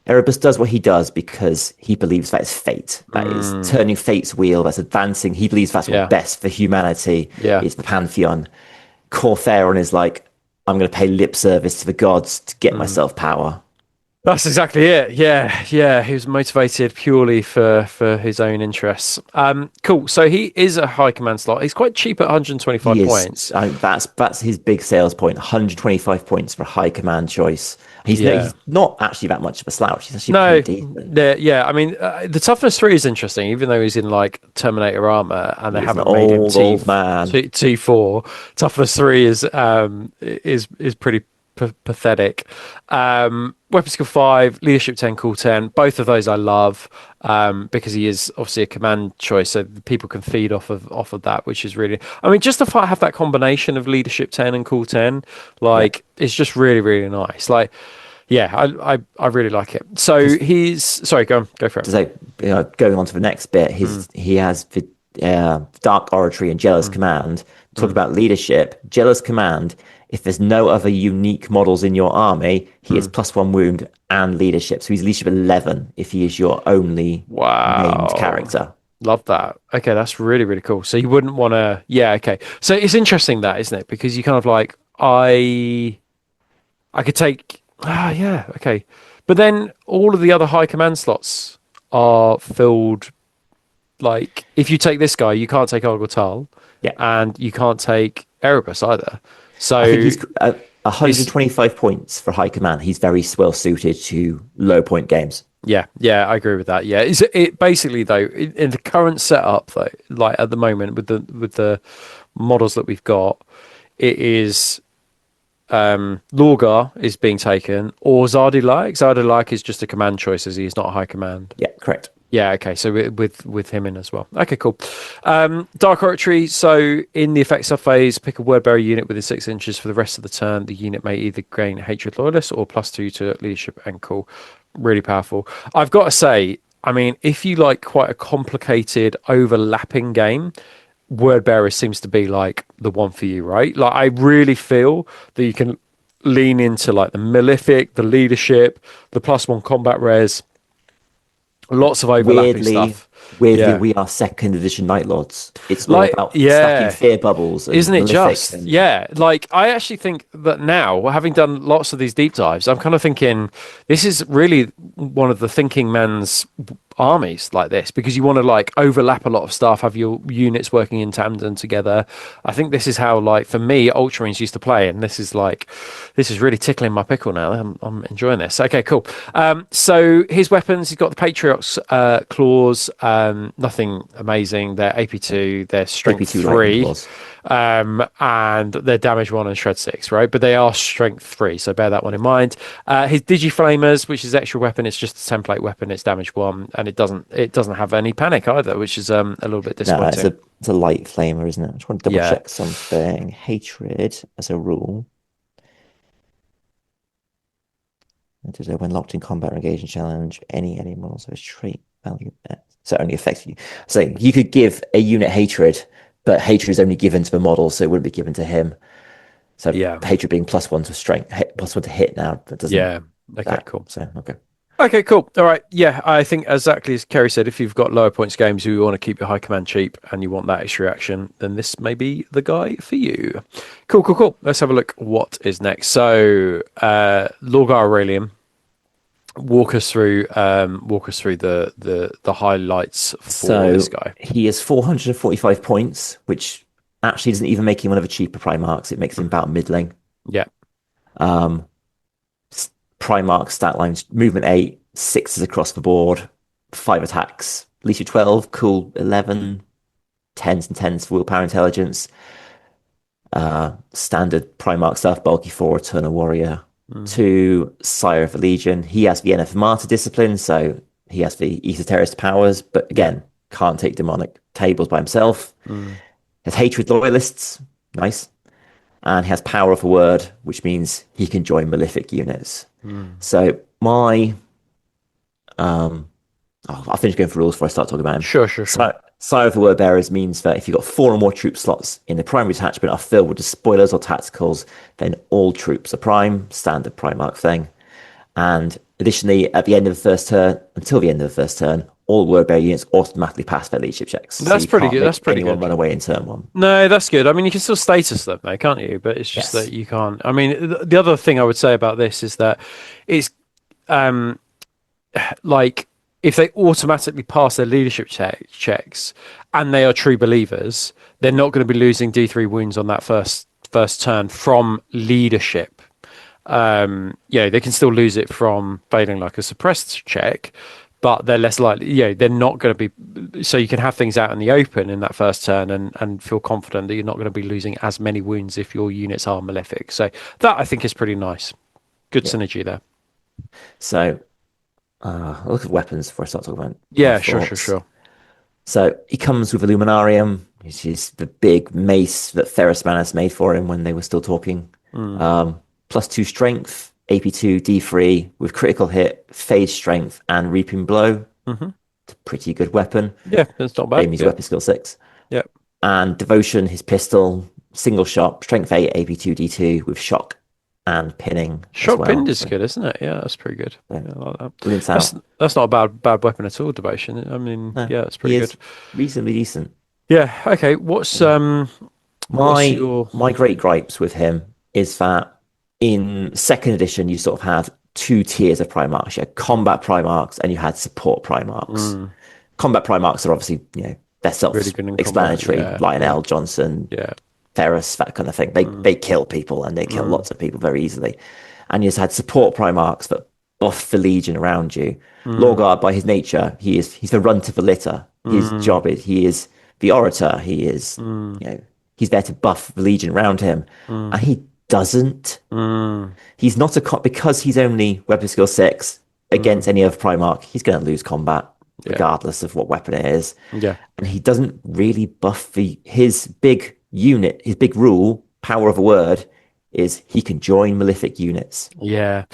Erebus does what he does because he believes that is fate. That is turning fate's wheel. That's advancing. He believes that's what's best for humanity. Yeah. It's the pantheon. Kor Phaeron is like, I'm going to pay lip service to the gods to get myself power. That's exactly it. Yeah. He was motivated purely for his own interests. Cool. So he is a high command slot. He's quite cheap at 125 points. That's his big sales point. 125 points for high command choice. He's not actually that much of a slouch. He's actually pretty decent. Yeah. I mean, the toughness 3 is interesting, even though he's in like Terminator armor and they haven't made him T4. Toughness 3 is pretty pathetic. Weapon skill 5, leadership 10, cool 10. Both of those I love because he is obviously a command choice, so people can feed off of that, which is really. I mean, just to have that combination of leadership 10 and cool 10, it's just really, really nice. Like, yeah, I really like it. So he's sorry, go for it. So going on to the next bit, he has the dark oratory and jealous command. Talk about leadership, jealous command. If there's no other unique models in your army, he has +1 wound and leadership. So he's leadership 11 if he is your only named character. Love that. Okay, that's really, really cool. So you wouldn't want to... Yeah, okay. So it's interesting that, isn't it? Because you kind of like, I could take... yeah, okay. But then all of the other high command slots are filled... Like, if you take this guy, you can't take Argel Tal. Yeah. And you can't take Erebus either. So I think he's 125 points for high command. He's very well suited to low point games. Yeah, I agree with that. Yeah, it basically though in the current setup, though, like at the moment with the models that we've got, it is Lorgar is being taken or Zardu Layak. Zardu Layak is just a command choice as he's not a high command. Yeah, correct. Yeah, okay, so with him in as well. Okay, cool. Dark Oratory, so in the effect subphase, pick a word bearer unit within 6 inches for the rest of the turn. The unit may either gain Hatred Loyalist or +2 to leadership and cool. Really powerful. I've got to say, I mean, if you like quite a complicated overlapping game, word bearer seems to be like the one for you, right? Like, I really feel that you can lean into like the Malefic, the leadership, the +1 combat res. Lots of overlapping stuff. Weirdly, we are 2nd edition Night Lords. It's all about stacking fear bubbles. Isn't it just? Yeah. Like, I actually think that now, having done lots of these deep dives, I'm kind of thinking this is really one of the thinking man's armies like this, because you want to like overlap a lot of stuff, have your units working in tandem together. I think this is how, like, for me, Ultramarines used to play, and this is really tickling my pickle now. I'm enjoying this. Okay, cool. So his weapons, he's got the Patriarch's claws, nothing amazing. They're AP2, they're strength 3. And they're damage 1 and shred 6, right? But they are strength 3, so bear that one in mind. His Digiflamers, which is extra weapon, it's just a template weapon, it's damage 1, and it doesn't have any panic either, which is a little bit disappointing. No, it's a light flamer, isn't it? I just want to double check something. Hatred as a rule. When locked in combat or engaged in challenge, any models have a trait value. So it only affects you. So you could give a unit hatred, but hatred is only given to the model, so it wouldn't be given to him. So hatred being +1 to strength, +1 to hit now. That doesn't. Yeah. Okay. Cool. So okay. Okay. Cool. All right. Yeah, I think exactly as Kerry said, if you've got lower points games, you want to keep your high command cheap, and you want that extra reaction, then this may be the guy for you. Cool. Let's have a look. What is next? So, Lorgar Aurelium. Walk us through the highlights for this guy. He has 445 points, which actually doesn't even make him one of the cheaper Primarchs. It makes him about middling. Yeah. Primarch stat lines: movement 8, 6s across the board, 5 attacks, leadership 12, cool 11, 10s and 10s for willpower intelligence. Standard Primarch stuff: bulky 4, Eternal Warrior. 2, Sire of the Legion. He has the NF Martyr discipline, so he has the esoterist powers, but again, can't take demonic tables by himself. Has hatred loyalists, nice. And he has power of a word, which means he can join malefic units. So my I'll finish going for rules before I start talking about him. Sure. Sire of the Word Bearers means that if you've got 4 or more troop slots in the primary detachment are filled with spoilers or tacticals, then all troops are prime, standard Primarch thing. And additionally, at the end of the first turn, until the end of the first turn, all Word Bearer units automatically pass their leadership checks. That's pretty good. That's pretty good. Run away in turn 1. No, that's good. I mean, you can still status them, though, can't you? But it's just that you can't. I mean, the other thing I would say about this is that it's like if they automatically pass their leadership checks and they are true believers, they're not going to be losing D3 wounds on that first turn from leadership. They can still lose it from failing like a suppressed check, but they're less likely. They're not going to be. So you can have things out in the open in that first turn and feel confident that you're not going to be losing as many wounds if your units are malefic. So that I think is pretty nice. Good synergy there. So I'll look at weapons before I start talking about. Yeah, sure. So he comes with Illuminarium, which is the big mace that Ferrus Manus made for him when they were still talking. +2 strength, AP2, D3 with critical hit, phase strength, and reaping blow. It's a pretty good weapon. Yeah, that's not bad. He's weapon skill 6. Yeah. And devotion, his pistol, single shot, strength 8, AP2, D2 with shock and pinning. Shock pinned is good, isn't it? Yeah, that's pretty good. Yeah, I like that. That's not a bad weapon at all, devotion. I mean, it's pretty good. Reasonably decent. Yeah. Okay. What's my great gripes with him is that in 2nd edition you sort of had 2 tiers of Primarchs. You had combat Primarchs and you had support Primarchs. Combat Primarchs are obviously they're self-explanatory. Lionel, Johnson, Ferrus, that kind of thing. They kill people and they kill lots of people very easily. And you just had support Primarchs that buff the legion around you. Lorgar, by his nature, he's the runt of the litter. His job is he is the orator. He is he's there to buff the legion around him, and he doesn't. He's not because he's only weapon skill 6 against any other Primarch. He's going to lose combat regardless of what weapon it is. And he doesn't really buff his big unit. His big rule, power of a word, is he can join malefic units. I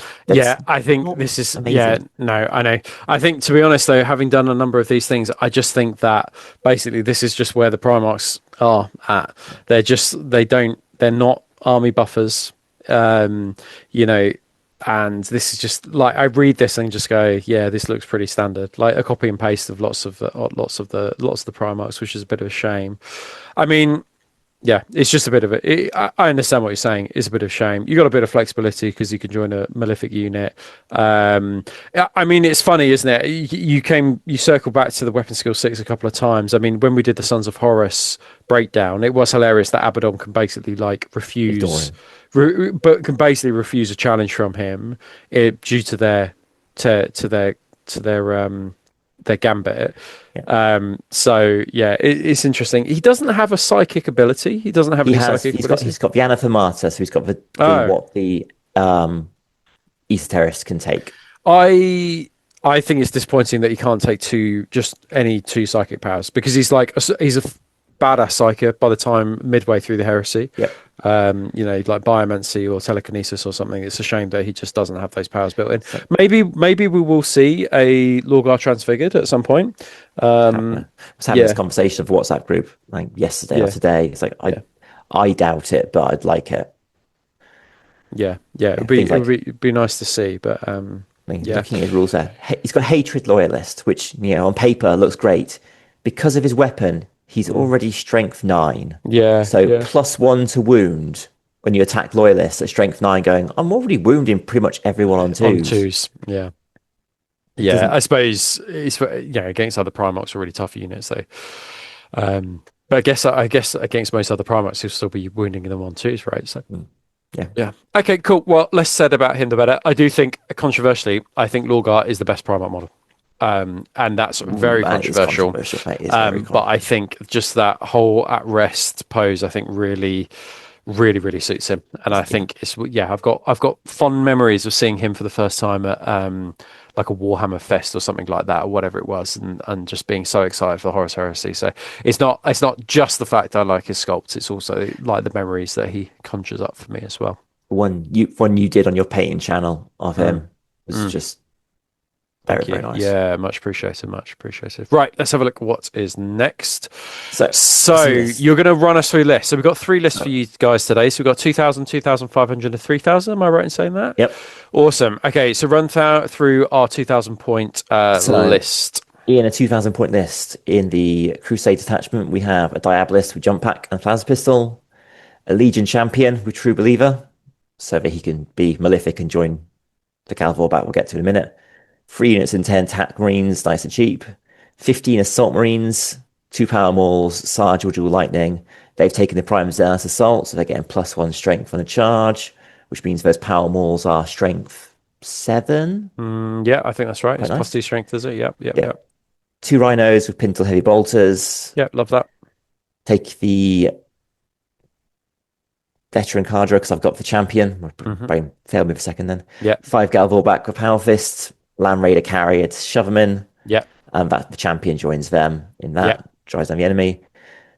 think this is amazing. I know. I think, to be honest though, having done a number of these things, I just think that basically this is just where the Primarchs are at. They're not army buffers, and this is just like I read this and just go, this looks pretty standard, like a copy and paste of lots of the Primarchs, which is a bit of a shame. I mean, it's just a bit of I understand what you're saying. It's a bit of a shame. You got a bit of flexibility because you can join a malefic unit. I mean, it's funny, isn't it? You circle back to the weapon skill 6 a couple of times. I mean, when we did the Sons of Horus breakdown, it was hilarious that Abaddon can basically refuse, but can basically refuse a challenge from him due to their gambit. It's interesting. He doesn't have a psychic ability. He doesn't have psychic ability. He's got the Anathemata, so he's got what the Esoterists can take. I think it's disappointing that he can't take any two psychic powers, because he's a badass psyker by the time midway through the Heresy. Like biomancy or telekinesis or something. It's a shame that he just doesn't have those powers built in. Maybe we will see a Lorgar transfigured at some point. I was having this conversation of the WhatsApp group like yesterday or today. It's like I doubt it, but I'd like it. It'd be nice to see, but looking at his rules there, he's got hatred loyalist, which on paper looks great. Because of his weapon, he's already strength 9. +1 to wound when you attack loyalists at strength 9, going, I'm already wounding pretty much everyone on 2s. I suppose it's against other Primarchs are really tough units though. But I guess against most other Primarchs he'll still be wounding them on 2s, right? So okay, cool. Well, less said about him the better. I do think, controversially, Lorgar is the best Primarch model. And that's very controversial. But I think just that whole at rest pose, I think really suits him. And I think I've got fond memories of seeing him for the first time at like a Warhammer Fest or something like that, or whatever it was, and just being so excited for the Horus Heresy. So it's not just the fact I like his sculpts, it's also like the memories that he conjures up for me as well. One you did on your painting channel of him was just Thank you. Very nice. Yeah, much appreciated. Much appreciated. Right, let's have a look at what is next. So you're going to run us through lists. So we've got 3 lists for you guys today. So we've got 2,000, 2,500, and 3,000. Am I right in saying that? Yep. Awesome. Okay, so run through our 2,000 point list. In a 2,000 point list, in the Crusade detachment, we have a Diabolist with jump pack and plasma pistol, a Legion champion with True Believer, so that he can be malefic and join the Gal Vorbak we'll get to in a minute. 3 units and 10 attack marines, nice and cheap. 15 assault marines, 2 power mauls, Sarge or dual lightning. They've taken the prime zealous assault, so they're getting +1 strength on a charge, which means those power mauls are strength 7. Yeah, I think that's right. Quite It's nice. +2 strength, is it? Yep. 2 rhinos with pintle heavy bolters. Yep, love that. Take the veteran cadre because I've got the champion. Brain failed me for a second then. Yeah. 5 Gal Vorbak with power fists. Land Raider carrier to shove them in. Yeah. And that the champion joins them in that. Drives down the enemy.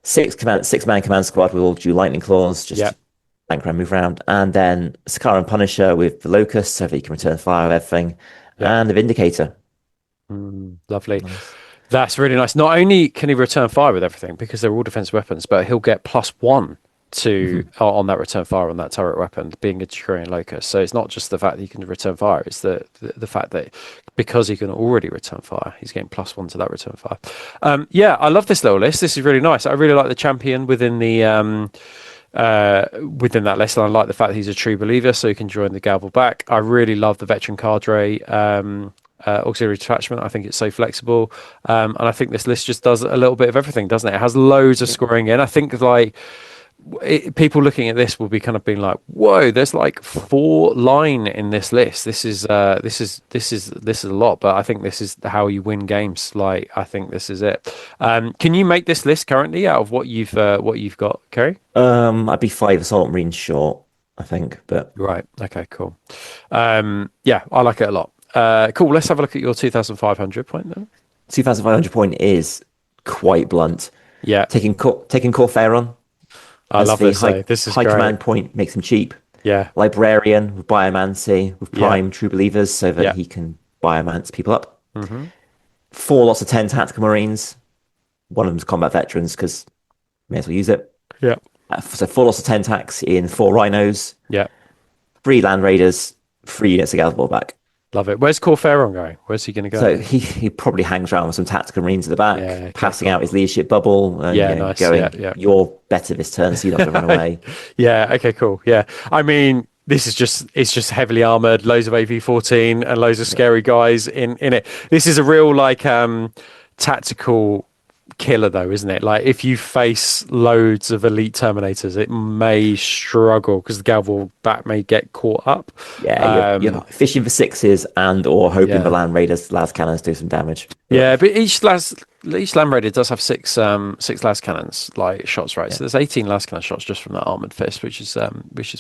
6-man command squad with all dual lightning claws. Just bank around, move around. And then Sakaran Punisher with the Locust so that he can return fire with everything. And the Vindicator. Lovely. Nice. That's really nice. Not only can he return fire with everything because they're all defensive weapons, but he'll get +1 to on that return fire on that turret weapon, being a Decurion Locust. So it's not just the fact that he can return fire; it's the fact that because he can already return fire, he's getting +1 to that return fire. I love this little list. This is really nice. I really like the champion within the within that list, and I like the fact that he's a True Believer, so he can join the Gal Vorbak. I really love the veteran cadre. Auxiliary detachment. I think it's so flexible, and I think this list just does a little bit of everything, doesn't it? It has loads of scoring in. I think people looking at this will be kind of being like, "Whoa, there's like 4 line in this list. This is a lot." But I think this is how you win games. Like, I think this is it. Can you make this list currently out of what you've got, Kerry? I'd be 5 assault marines short, I think. But right, okay, cool. I like it a lot. Cool. Let's have a look at your 2,500 point then. 2,500 point is quite blunt. Yeah, taking Kor Phaeron. I love this. This is high great. Command point makes him cheap. Yeah. Librarian with Biomancy with prime True Believers so that he can Biomance people up. 4 lots of 10 tactical marines. One of them's combat veterans because may as well use it. Yeah. So 4 lots of 10 tacks in 4 rhinos. Yeah. 3 land raiders. 3 units of Gal Vorbak. Love it. Where's Kor Phaeron going? Where's he going to go? So he probably hangs around with some tactical marines at the back, passing out his leadership bubble and nice. going, "You're better this turn, so you don't have to run away." Yeah. Okay. Cool. Yeah. I mean, it's just heavily armored, loads of AV-14 and loads of scary guys in it. This is a real tactical killer though, isn't it? Like, if you face loads of elite terminators, it may struggle because the Gal Vorbak may get caught up. You're fishing for 6s and or hoping the land raiders las cannons do some damage. But each land raider does have 6 las cannons shots, right? So there's 18 las cannon shots just from that armored fist, which is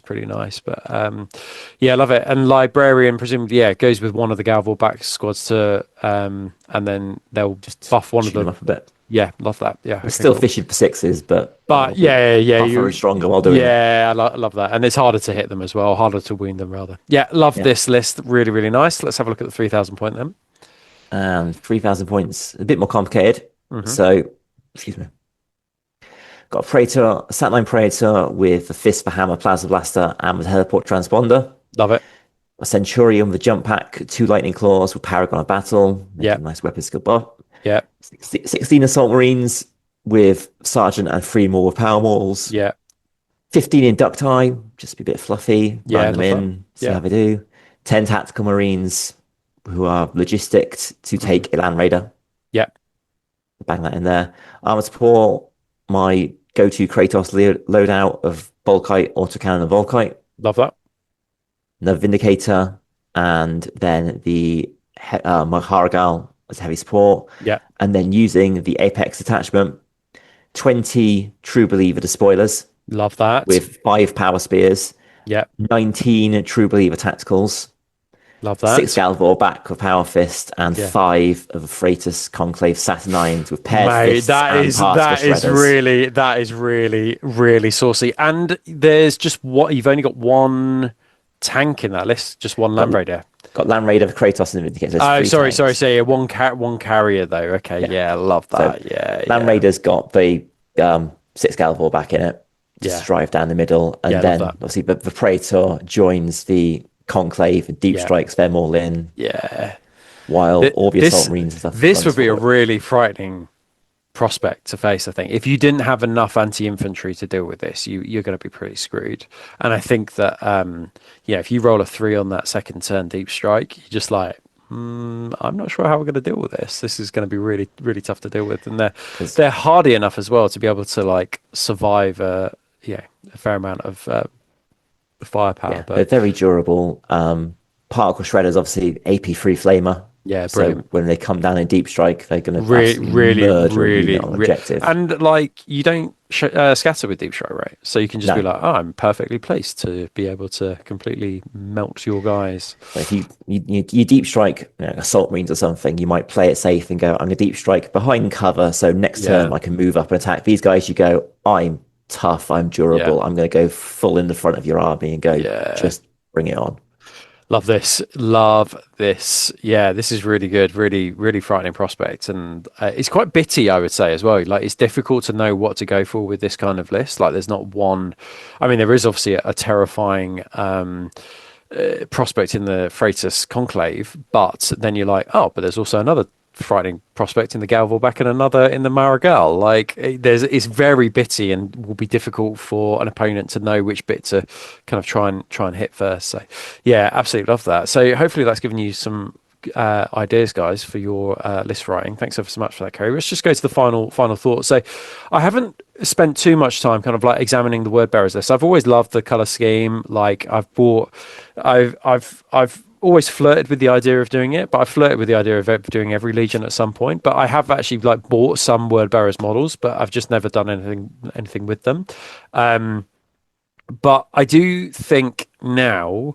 pretty nice. But I love it. And librarian presumably goes with one of the Gal Vorbak squads to and then they'll just buff one of them up a bit. Yeah, love that. Yeah, we're still fishing for 6s, but you're stronger while doing it. I love that, and it's harder to hit them as well, harder to wound them rather. Love this list, really, really nice. Let's have a look at the 3,000 point then. 3,000 points, a bit more complicated. So, excuse me. Got a Praetor, a Satline Praetor with a Fist for Hammer, Plasma Blaster, and with Teleport Transponder. Love it. A Centurion with a jump pack, 2 Lightning Claws with Paragon of Battle. Nice weapon skill buff. 16 Assault Marines with Sergeant and 3 more with Power Mauls. 15 Inductii, just be a bit fluffy. Line them in, see how they do. 10 Tactical Marines who are logisticked to take a Land Raider. Bang that in there. Armor support, my go-to Kratos loadout of Volkite, Autocannon, and Volkite. Love that. The Vindicator, and then the Mhara Gal as heavy support. And then using the Apex attachment, 20 True Believer Despoilers. Love that. With 5 Power Spears. 19 True Believer Tacticals. Love that. 6 Gal Vorbak with Power Fist and 5 of Phraetus Conclave Saturnines with paired fists that is really saucy. And there's just you've only got 1 tank in that list, just 1 Land Raider. Got Land Raider, Kratos, and Vindicator. Oh, sorry. Tanks. So yeah, one carrier though. Okay, yeah, I love that. So Yeah, Land Raider's got the 6 Gal Vorbak in it. Just drive down the middle, and then obviously the Praetor joins the conclave and deep strikes them all in. Yeah. While all the assault marines and stuff. This would be a really frightening prospect to face, I think. If you didn't have enough anti-infantry to deal with this, you're going to be pretty screwed. And I think that if you roll a 3 on that second turn deep strike, you're just like, I'm not sure how we're going to deal with this. This is going to be really, really tough to deal with. And they're hardy enough as well to be able to like survive a fair amount of firepower. Yeah, but they're very durable. Particle shredders, obviously AP3 flamer. Yeah, brilliant. So when they come down in deep strike, they're going to really on objective. And like you don't scatter with deep strike, right? So you can just be like, I'm perfectly placed to be able to completely melt your guys. So if you deep strike assault marines or something, you might play it safe and go, I'm going to deep strike behind cover. So next turn I can move up and attack these guys. You go, I'm tough, I'm durable. I'm going to go full in the front of your army and go, just bring it on. Love this. Yeah, this is really good. Really, really frightening prospect. And it's quite bitty, I would say, as well. Like, it's difficult to know what to go for with this kind of list. Like, there's not one. I mean, there is obviously a terrifying prospect in the Phraetus conclave, but then you're like, but there's also another frightening prospect in the Gal Vorbak and another in the Mhara Gal. Like it's very bitty and will be difficult for an opponent to know which bit to kind of try and hit first. So yeah, absolutely love that. So hopefully that's given you some ideas, guys, for your list writing. Thanks ever so much for that, Kerry. Let's just go to the final thoughts. So I haven't spent too much time kind of like examining the word bearers list. I've always loved the color scheme. Like I've always flirted with the idea of doing it, but I flirted with the idea of doing every legion at some point. But I have actually like bought some word bearers models, but I've just never done anything with them. But I do think now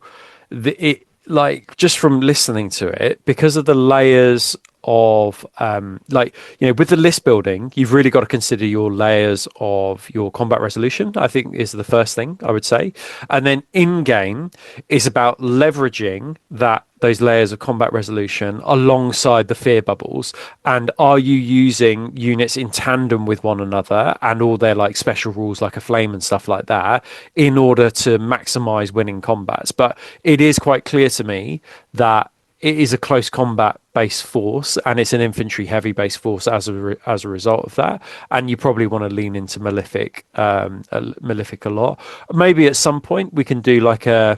that it, like, just from listening to it, because of the layers of with the list building, you've really got to consider your layers of your combat resolution, I think, is the first thing I would say. And then in game is about leveraging those layers of combat resolution alongside the fear bubbles. And are you using units in tandem with one another and all their like special rules like a flame and stuff like that in order to maximize winning combats? But it is quite clear to me that it is a close combat based force and it's an infantry heavy based force as a result of that. And you probably want to lean into Malefic a lot. Maybe at some point we can do like an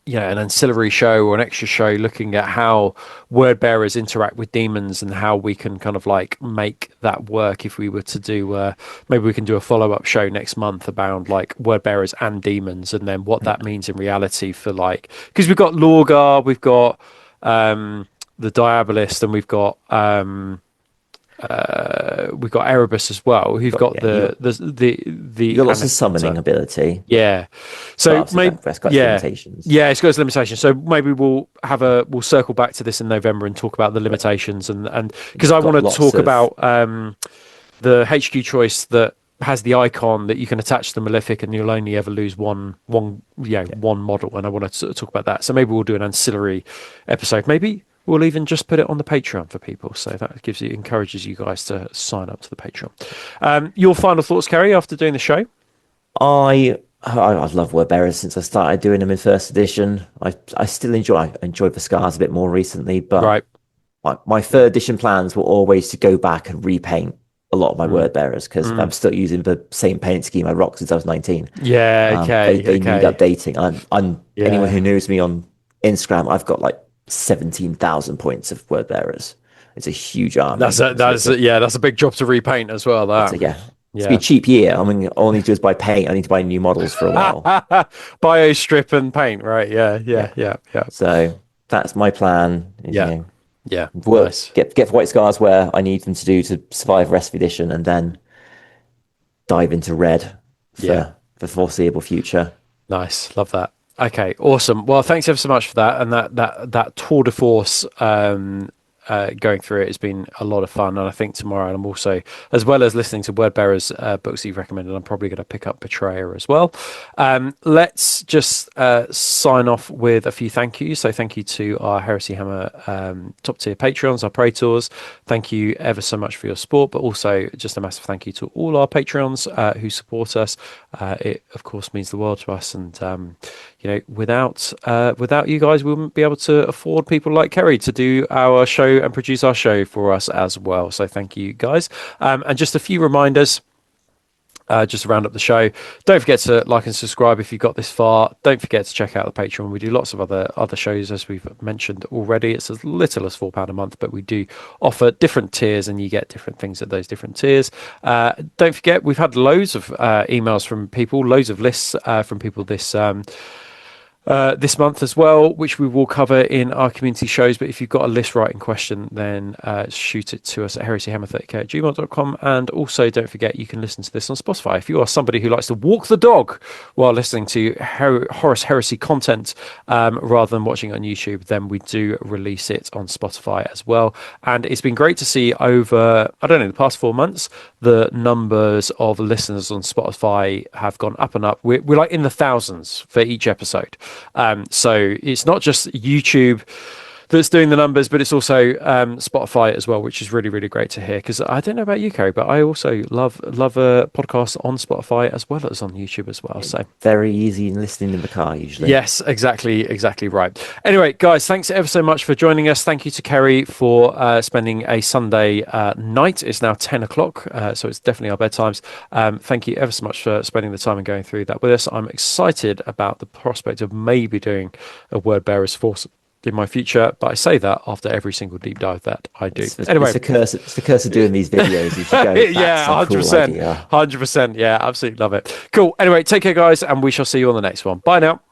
ancillary show or an extra show looking at how word bearers interact with demons and how we can kind of like make that work. If we were to do maybe we can do a follow-up show next month about like word bearers and demons and then what that means in reality for, like, because we've got Lorgar, we've got the Diabolist, and we've got Erebus as well, who've got the you've got lots of summoning ability. Yeah. So maybe limitations. Yeah, it's got its limitations. So maybe we'll circle back to this in November and talk about the limitations and because I want to talk about the HQ choice that has the icon that you can attach to the Malefic and you'll only ever lose one model, and I want to talk about that. So maybe we'll do an ancillary episode. Maybe we'll even just put it on the Patreon for people. So that encourages you guys to sign up to the Patreon. Your final thoughts, Kerry, after doing the show? I've loved word bearers since I started doing them in first edition. I still enjoyed the scars a bit more recently, but my third edition plans were always to go back and repaint a lot of my word bearers because I'm still using the same paint scheme I rocked since I was 19. Yeah, okay. They need updating. Anyone who knows me on Instagram, I've got like 17,000 points of word bearers. It's a huge army. That's a big job to repaint as well. That it's been a cheap year. I mean, all I need to do is buy paint. I need to buy new models for a while. Bio strip and paint, right? Yeah. So that's my plan. Nice. Get white scars where I need them to do to survive rest of edition, and then dive into red for the foreseeable future. Nice, love that. Okay, awesome. Well, thanks ever so much for that, and that tour de force going through it has been a lot of fun, and I think tomorrow, and I'm also, as well as listening to Wordbearer's books you've recommended, I'm probably going to pick up Betrayer as well. Let's just sign off with a few thank yous. So thank you to our Heresy Hammer top tier Patreons, our Praetors. Thank you ever so much for your support, but also just a massive thank you to all our Patreons who support us. It of course means the world to us, and without you guys, we wouldn't be able to afford people like Kerry to do our show and produce our show for us as well. So thank you guys. And just a few reminders. Just to round up the show, don't forget to like and subscribe if you got this far. Don't forget to check out the Patreon. We do lots of other shows, as we've mentioned already. It's as little as £4 a month, but we do offer different tiers, and you get different things at those different tiers. Don't forget, we've had loads of emails from people, loads of lists from people this month as well, which we will cover in our community shows. But if you've got a list writing question, then shoot it to us at heresyhammer30k@gmail.com. And also, don't forget, you can listen to this on Spotify. If you are somebody who likes to walk the dog while listening to Horus Heresy content rather than watching it on YouTube, then we do release it on Spotify as well. And it's been great to see over, the past 4 months, the numbers of listeners on Spotify have gone up and up. We're like in the thousands for each episode. So it's not just YouTube that's doing the numbers, but it's also Spotify as well, which is really, really great to hear. Because I don't know about you, Kerry, but I also love a podcast on Spotify as well as on YouTube as well. So very easy listening in the car usually. Yes, exactly right. Anyway, guys, thanks ever so much for joining us. Thank you to Kerry for spending a Sunday night. It's now 10 o'clock, so it's definitely our bedtimes. Thank you ever so much for spending the time and going through that with us. I'm excited about the prospect of maybe doing a Wordbearer's Force in my future, but I say that after every single deep dive that I do. Anyway, it's the curse of doing these videos. You should go, yeah, 100%. 100%. Yeah, absolutely love it. Cool. Anyway, take care, guys, and we shall see you on the next one. Bye now.